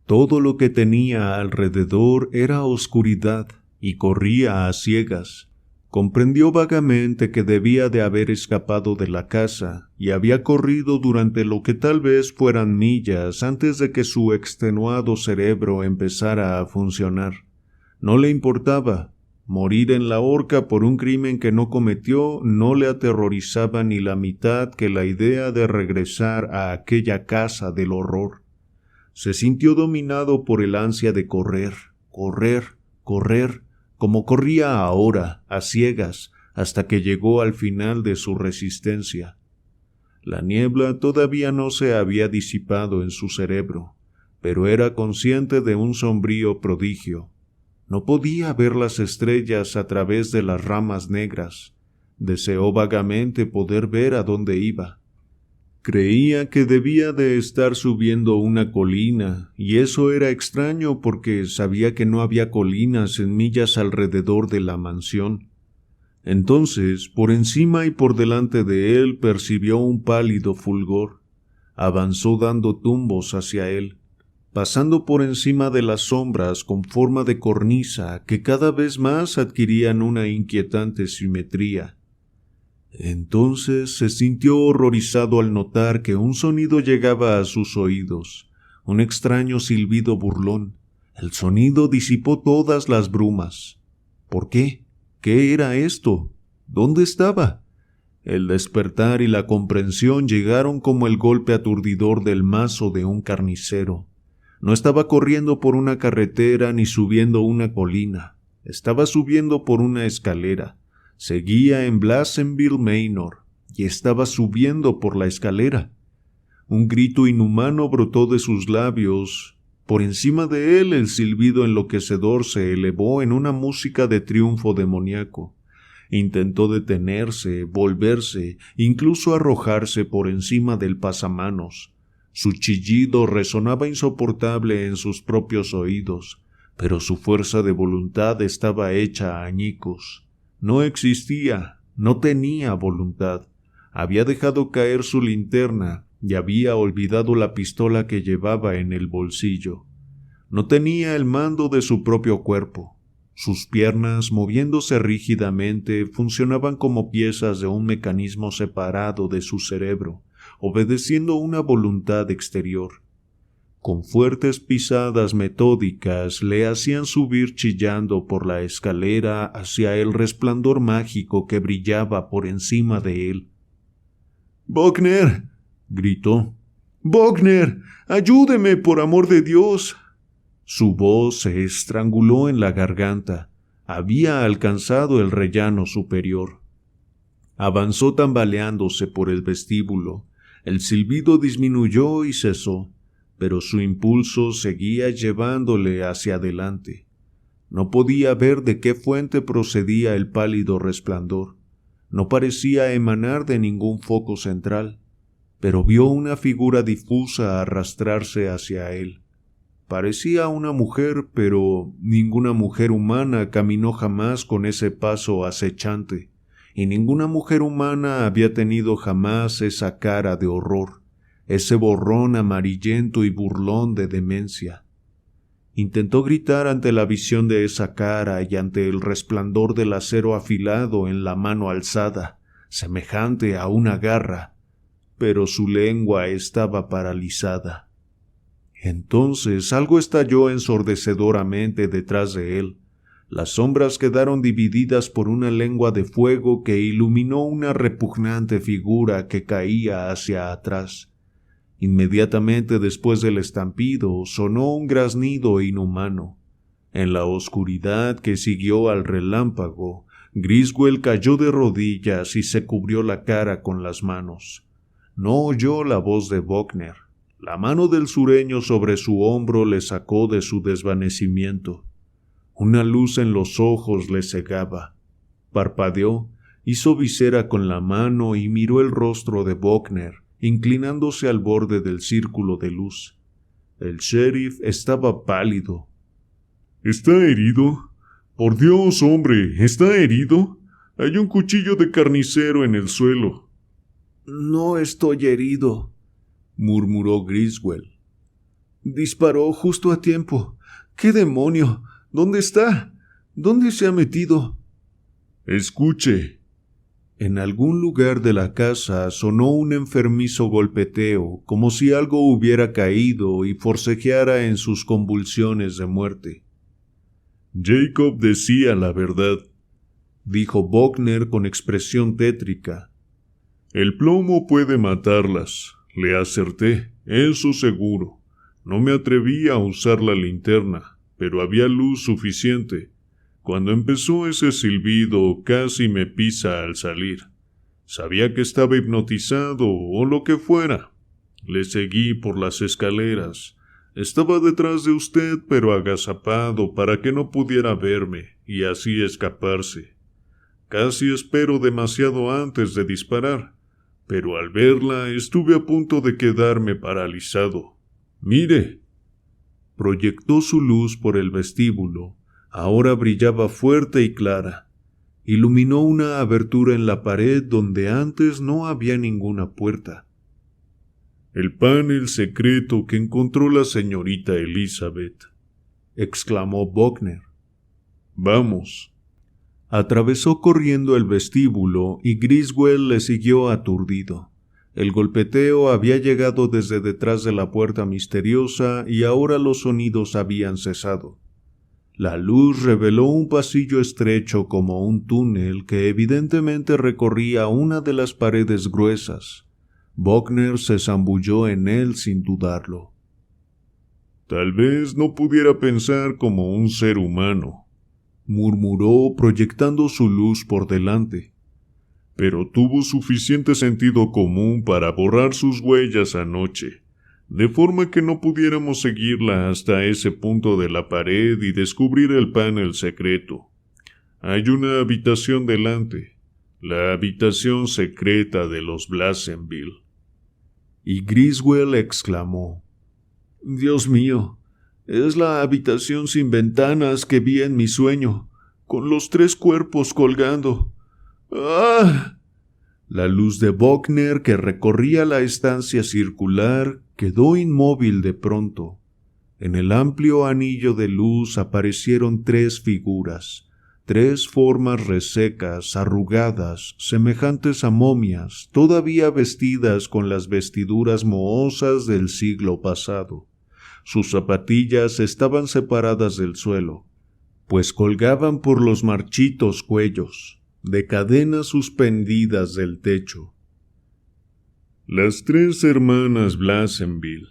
Todo lo que tenía alrededor era oscuridad y corría a ciegas. Comprendió vagamente que debía de haber escapado de la casa y había corrido durante lo que tal vez fueran millas antes de que su extenuado cerebro empezara a funcionar. No le importaba. Morir en la horca por un crimen que no cometió no le aterrorizaba ni la mitad que la idea de regresar a aquella casa del horror. Se sintió dominado por el ansia de correr, como corría ahora, a ciegas, hasta que llegó al final de su resistencia. La niebla todavía no se había disipado en su cerebro, pero era consciente de un sombrío prodigio. No podía ver las estrellas a través de las ramas negras. Deseó vagamente poder ver a dónde iba. Creía que debía de estar subiendo una colina, y eso era extraño porque sabía que no había colinas en millas alrededor de la mansión. Entonces, por encima y por delante de él percibió un pálido fulgor. Avanzó dando tumbos hacia él, pasando por encima de las sombras con forma de cornisa que cada vez más adquirían una inquietante simetría. Entonces se sintió horrorizado al notar que un sonido llegaba a sus oídos, un extraño silbido burlón. El sonido disipó todas las brumas. ¿Por qué? ¿Qué era esto? ¿Dónde estaba? El despertar y la comprensión llegaron como el golpe aturdidor del mazo de un carnicero. No estaba corriendo por una carretera ni subiendo una colina. Estaba subiendo por una escalera. Seguía en Blasenville Manor y estaba subiendo por la escalera. Un grito inhumano brotó de sus labios. Por encima de él el silbido enloquecedor se elevó en una música de triunfo demoníaco. Intentó detenerse, volverse, incluso arrojarse por encima del pasamanos. Su chillido resonaba insoportable en sus propios oídos, pero su fuerza de voluntad estaba hecha añicos. No existía, no tenía voluntad. Había dejado caer su linterna y había olvidado la pistola que llevaba en el bolsillo. No tenía el mando de su propio cuerpo. Sus piernas, moviéndose rígidamente, funcionaban como piezas de un mecanismo separado de su cerebro, obedeciendo una voluntad exterior. Con fuertes pisadas metódicas le hacían subir chillando por la escalera hacia el resplandor mágico que brillaba por encima de él. «¡Buckner!», gritó. «¡Buckner! ¡Ayúdeme, por amor de Dios!». Su voz se estranguló en la garganta. Había alcanzado el rellano superior. Avanzó tambaleándose por el vestíbulo. El silbido disminuyó y cesó, pero su impulso seguía llevándole hacia adelante. No podía ver de qué fuente procedía el pálido resplandor. No parecía emanar de ningún foco central, pero vio una figura difusa arrastrarse hacia él. Parecía una mujer, pero ninguna mujer humana caminó jamás con ese paso acechante, y ninguna mujer humana había tenido jamás esa cara de horror, ese borrón amarillento y burlón de demencia. Intentó gritar ante la visión de esa cara y ante el resplandor del acero afilado en la mano alzada, semejante a una garra, pero su lengua estaba paralizada. Entonces algo estalló ensordecedoramente detrás de él. Las sombras quedaron divididas por una lengua de fuego que iluminó una repugnante figura que caía hacia atrás. Inmediatamente después del estampido sonó un graznido inhumano. En la oscuridad que siguió al relámpago, Griswold cayó de rodillas y se cubrió la cara con las manos. No oyó la voz de Buckner. La mano del sureño sobre su hombro le sacó de su desvanecimiento. Una luz en los ojos le cegaba. Parpadeó, hizo visera con la mano y miró el rostro de Buckner, inclinándose al borde del círculo de luz. El sheriff estaba pálido. ¿Está herido? Por Dios, hombre, ¿está herido? Hay un cuchillo de carnicero en el suelo. No estoy herido, murmuró Griswold. Disparó justo a tiempo. ¿Qué demonio? ¿Dónde está? ¿Dónde se ha metido? Escuche. En algún lugar de la casa sonó un enfermizo golpeteo, como si algo hubiera caído y forcejeara en sus convulsiones de muerte. Jacob decía la verdad, dijo Buckner con expresión tétrica. El plomo puede matarlas. Le acerté, eso seguro. No me atreví a usar la linterna, pero había luz suficiente. Cuando empezó ese silbido, casi me pisa al salir. Sabía que estaba hipnotizado o lo que fuera. Le seguí por las escaleras. Estaba detrás de usted, pero agazapado para que no pudiera verme y así escaparse. Casi espero demasiado antes de disparar, pero al verla estuve a punto de quedarme paralizado. ¡Mire! Proyectó su luz por el vestíbulo. Ahora brillaba fuerte y clara. Iluminó una abertura en la pared donde antes no había ninguna puerta. «El panel secreto que encontró la señorita Elizabeth», exclamó Buckner. «Vamos». Atravesó corriendo el vestíbulo y Griswold le siguió aturdido. El golpeteo había llegado desde detrás de la puerta misteriosa y ahora los sonidos habían cesado. La luz reveló un pasillo estrecho como un túnel que evidentemente recorría una de las paredes gruesas. Buckner se zambulló en él sin dudarlo. «Tal vez no pudiera pensar como un ser humano», murmuró proyectando su luz por delante. «pero tuvo suficiente sentido común para borrar sus huellas anoche, de forma que no pudiéramos seguirla hasta ese punto de la pared y descubrir el panel secreto. Hay una habitación delante, la habitación secreta de los Blassenville». Y Griswold exclamó: «Dios mío, es la habitación sin ventanas que vi en mi sueño, con los 3 cuerpos colgando. ¡Ah!». La luz de Buckner, que recorría la estancia circular, quedó inmóvil de pronto. En el amplio anillo de luz aparecieron 3 figuras, 3 formas resecas, arrugadas, semejantes a momias, todavía vestidas con las vestiduras mohosas del siglo pasado. Sus zapatillas estaban separadas del suelo, pues colgaban por los marchitos cuellos, de cadenas suspendidas del techo. «Las 3 hermanas Blassenville»,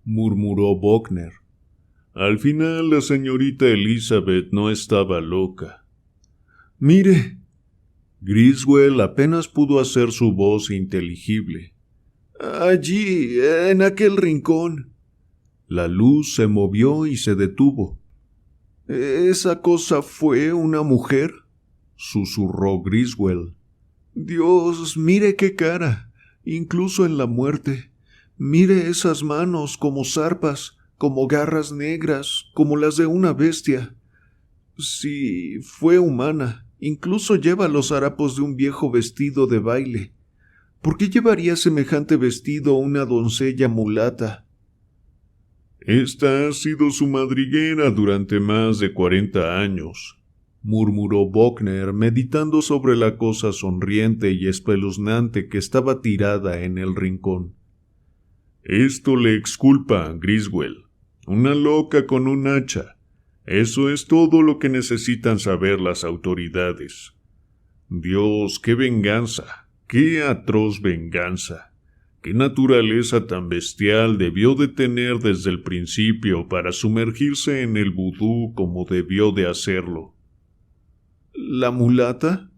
murmuró Buckner. «Al final la señorita Elizabeth no estaba loca». «Mire». Griswold apenas pudo hacer su voz inteligible. «Allí, en aquel rincón». La luz se movió y se detuvo. «¿Esa cosa fue una mujer?», susurró Griswold. «Dios, mire qué cara, incluso en la muerte. Mire esas manos como zarpas, como garras negras, como las de una bestia. Sí, fue humana, incluso lleva los harapos de un viejo vestido de baile. ¿Por qué llevaría semejante vestido una doncella mulata?». «Esta ha sido su madriguera durante más de 40 años», murmuró Buckner, meditando sobre la cosa sonriente y espeluznante que estaba tirada en el rincón. «Esto le exculpa, Griswold. Una loca con un hacha. Eso es todo lo que necesitan saber las autoridades. Dios, qué venganza, qué atroz venganza. ¿Qué naturaleza tan bestial debió de tener desde el principio para sumergirse en el vudú como debió de hacerlo?» «¿La mulata?»,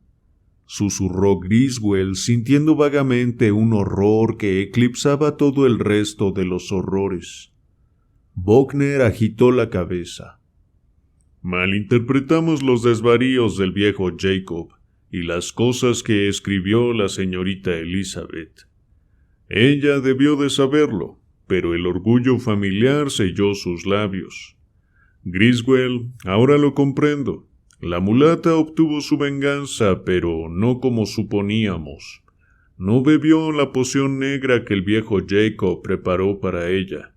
susurró Griswold, sintiendo vagamente un horror que eclipsaba todo el resto de los horrores. Buckner agitó la cabeza. «Malinterpretamos los desvaríos del viejo Jacob y las cosas que escribió la señorita Elizabeth. Ella debió de saberlo, pero el orgullo familiar selló sus labios. Griswell, ahora lo comprendo. La mulata obtuvo su venganza, pero no como suponíamos. No bebió la poción negra que el viejo Jacob preparó para ella.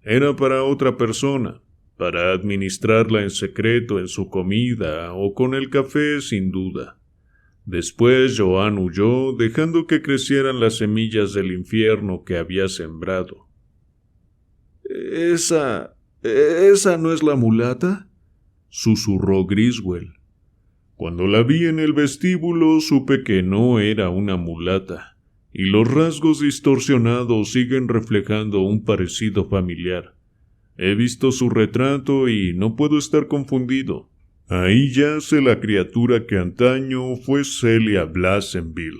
Era para otra persona, para administrarla en secreto en su comida o con el café sin duda. Después Joan huyó, dejando que crecieran las semillas del infierno que había sembrado. ¿Esa no es la mulata?, susurró Griswell. Cuando la vi en el vestíbulo supe que no era una mulata, y los rasgos distorsionados siguen reflejando un parecido familiar. He visto su retrato y no puedo estar confundido. Ahí yace la criatura que antaño fue Celia Blassenville.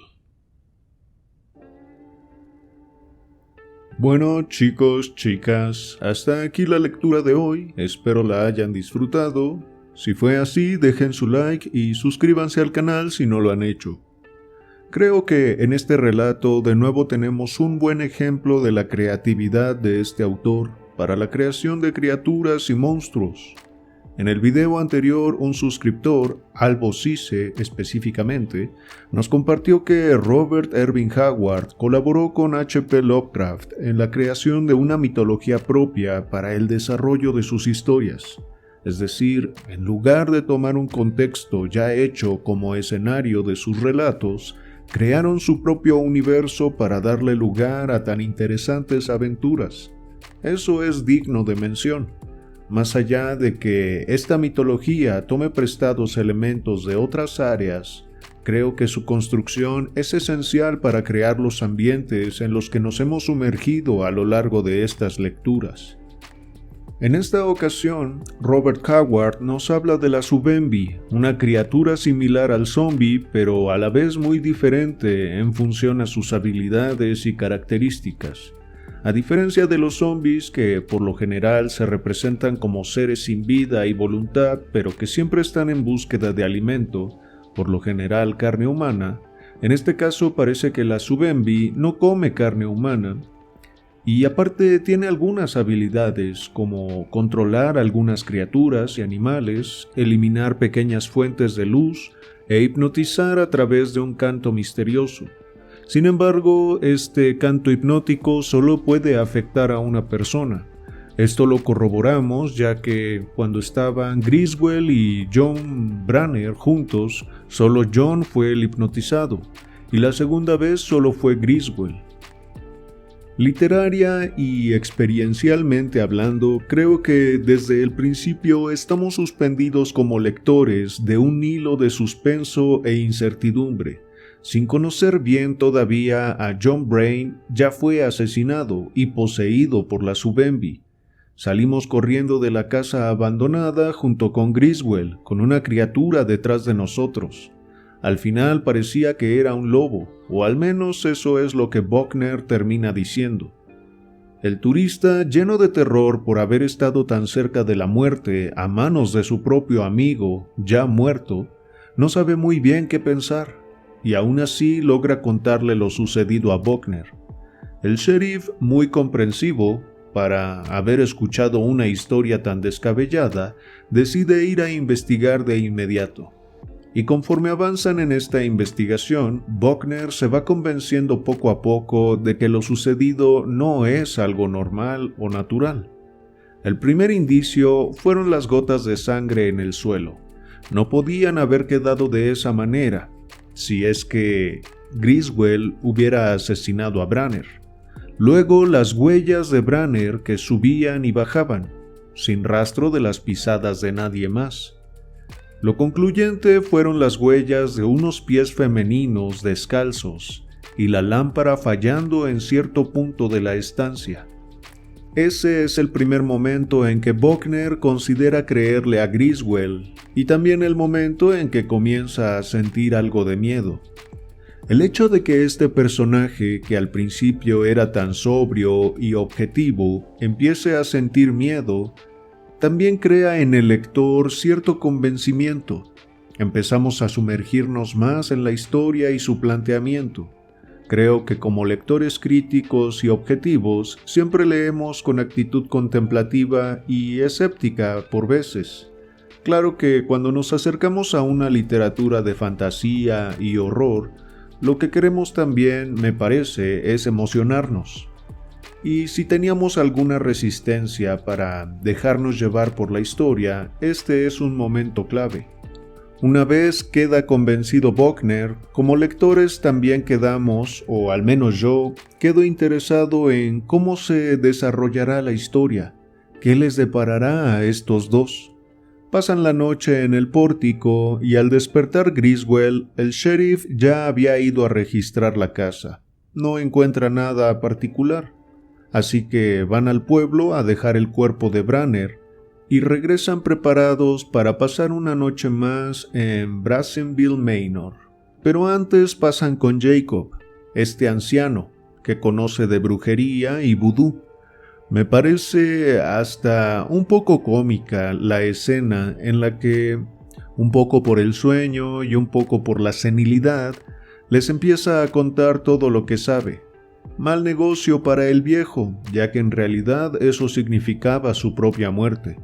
Bueno, chicos, chicas, hasta aquí la lectura de hoy. Espero la hayan disfrutado. Si fue así, dejen su like y suscríbanse al canal si no lo han hecho. Creo que en este relato de nuevo tenemos un buen ejemplo de la creatividad de este autor para la creación de criaturas y monstruos. En el video anterior, un suscriptor, Albo Cise específicamente, nos compartió que Robert Irving Howard colaboró con H.P. Lovecraft en la creación de una mitología propia para el desarrollo de sus historias. Es decir, en lugar de tomar un contexto ya hecho como escenario de sus relatos, crearon su propio universo para darle lugar a tan interesantes aventuras. Eso es digno de mención. Más allá de que esta mitología tome prestados elementos de otras áreas, creo que su construcción es esencial para crear los ambientes en los que nos hemos sumergido a lo largo de estas lecturas. En esta ocasión, Robert Howard nos habla de la Subembi, una criatura similar al zombie, pero a la vez muy diferente en función a sus habilidades y características. A diferencia de los zombies, que por lo general se representan como seres sin vida y voluntad, pero que siempre están en búsqueda de alimento, por lo general carne humana, en este caso parece que la Subembi no come carne humana, y aparte tiene algunas habilidades como controlar algunas criaturas y animales, eliminar pequeñas fuentes de luz e hipnotizar a través de un canto misterioso. Sin embargo, este canto hipnótico solo puede afectar a una persona. Esto lo corroboramos ya que cuando estaban Griswell y John Branner juntos, solo John fue el hipnotizado, y la segunda vez solo fue Griswell. Literaria y experiencialmente hablando, creo que desde el principio estamos suspendidos como lectores de un hilo de suspenso e incertidumbre. Sin conocer bien todavía a John Brain, ya fue asesinado y poseído por la Subembi. Salimos corriendo de la casa abandonada junto con Griswell, con una criatura detrás de nosotros. Al final parecía que era un lobo, o al menos eso es lo que Buckner termina diciendo. El turista, lleno de terror por haber estado tan cerca de la muerte a manos de su propio amigo, ya muerto, no sabe muy bien qué pensar, y aún así logra contarle lo sucedido a Buckner. El sheriff, muy comprensivo, para haber escuchado una historia tan descabellada, decide ir a investigar de inmediato. Y conforme avanzan en esta investigación, Buckner se va convenciendo poco a poco de que lo sucedido no es algo normal o natural. El primer indicio fueron las gotas de sangre en el suelo. No podían haber quedado de esa manera, si es que Griswell hubiera asesinado a Branner. Luego las huellas de Branner que subían y bajaban, sin rastro de las pisadas de nadie más. Lo concluyente fueron las huellas de unos pies femeninos descalzos y la lámpara fallando en cierto punto de la estancia. Ese es el primer momento en que Buckner considera creerle a Griswell y también el momento en que comienza a sentir algo de miedo. El hecho de que este personaje, que al principio era tan sobrio y objetivo, empiece a sentir miedo, también crea en el lector cierto convencimiento. Empezamos a sumergirnos más en la historia y su planteamiento. Creo que como lectores críticos y objetivos siempre leemos con actitud contemplativa y escéptica por veces. Claro que cuando nos acercamos a una literatura de fantasía y horror, lo que queremos también, me parece, es emocionarnos. Y si teníamos alguna resistencia para dejarnos llevar por la historia, este es un momento clave. Una vez queda convencido Buckner, como lectores también quedamos, o al menos yo, quedo interesado en cómo se desarrollará la historia, qué les deparará a estos dos. Pasan la noche en el pórtico y al despertar Griswold, el sheriff ya había ido a registrar la casa. No encuentra nada particular, así que van al pueblo a dejar el cuerpo de Branner y regresan preparados para pasar una noche más en Brazenville Manor. Pero antes pasan con Jacob, este anciano que conoce de brujería y vudú. Me parece hasta un poco cómica la escena en la que, un poco por el sueño y un poco por la senilidad, les empieza a contar todo lo que sabe. Mal negocio para el viejo, ya que en realidad eso significaba su propia muerte.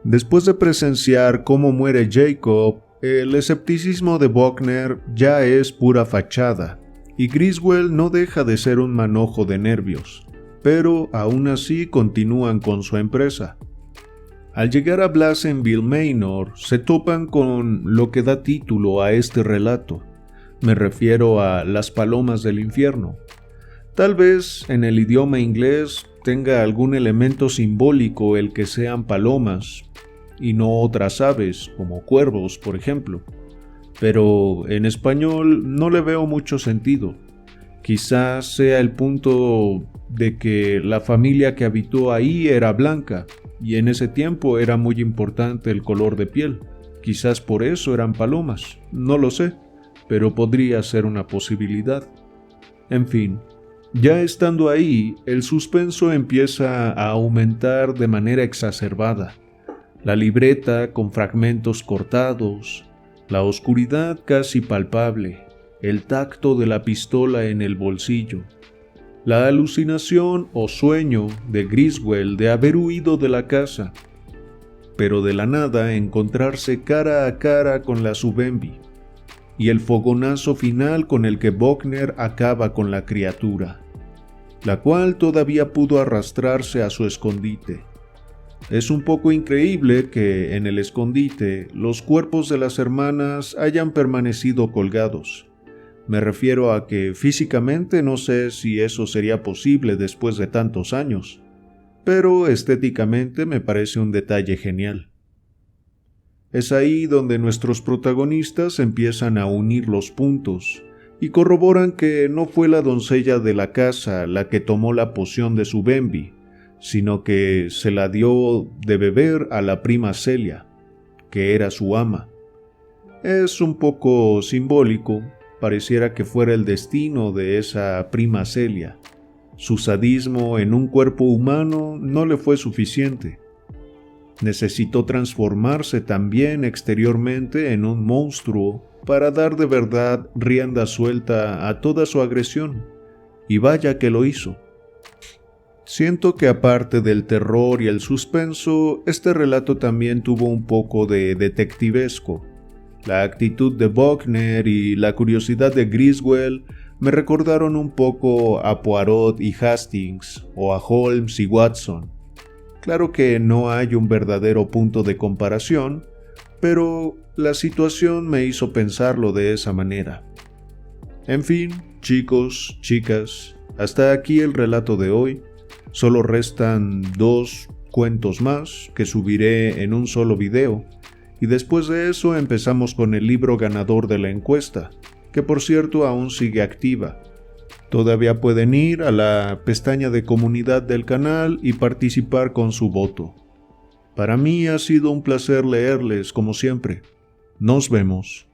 Después de presenciar cómo muere Jacob, el escepticismo de Buckner ya es pura fachada, y Griswold no deja de ser un manojo de nervios, pero aún así continúan con su empresa. Al llegar a Brazenville Manor, se topan con lo que da título a este relato. Me refiero a Las Palomas del Infierno. Tal vez en el idioma inglés tenga algún elemento simbólico el que sean palomas, y no otras aves, como cuervos, por ejemplo. Pero en español no le veo mucho sentido. Quizás sea el punto de que la familia que habitó ahí era blanca, y en ese tiempo era muy importante el color de piel. Quizás por eso eran palomas, no lo sé, pero podría ser una posibilidad. En fin, ya estando ahí, el suspenso empieza a aumentar de manera exacerbada. La libreta con fragmentos cortados, la oscuridad casi palpable, el tacto de la pistola en el bolsillo, la alucinación o sueño de Griswold de haber huido de la casa, pero de la nada encontrarse cara a cara con la Subembi, y el fogonazo final con el que Buckner acaba con la criatura, la cual todavía pudo arrastrarse a su escondite. Es un poco increíble que en el escondite los cuerpos de las hermanas hayan permanecido colgados. Me refiero a que físicamente no sé si eso sería posible después de tantos años, pero estéticamente me parece un detalle genial. Es ahí donde nuestros protagonistas empiezan a unir los puntos y corroboran que no fue la doncella de la casa la que tomó la poción de Subembi, sino que se la dio de beber a la prima Celia, que era su ama. Es un poco simbólico, pareciera que fuera el destino de esa prima Celia. Su sadismo en un cuerpo humano no le fue suficiente. Necesitó transformarse también exteriormente en un monstruo para dar de verdad rienda suelta a toda su agresión, y vaya que lo hizo. Siento que aparte del terror y el suspenso, este relato también tuvo un poco de detectivesco. La actitud de Buckner y la curiosidad de Griswold me recordaron un poco a Poirot y Hastings, o a Holmes y Watson. Claro que no hay un verdadero punto de comparación, pero la situación me hizo pensarlo de esa manera. En fin, chicos, chicas, hasta aquí el relato de hoy. Solo restan 2 cuentos más que subiré en un solo video, y después de eso empezamos con el libro ganador de la encuesta, que por cierto aún sigue activa. Todavía pueden ir a la pestaña de comunidad del canal y participar con su voto. Para mí ha sido un placer leerles como siempre. Nos vemos.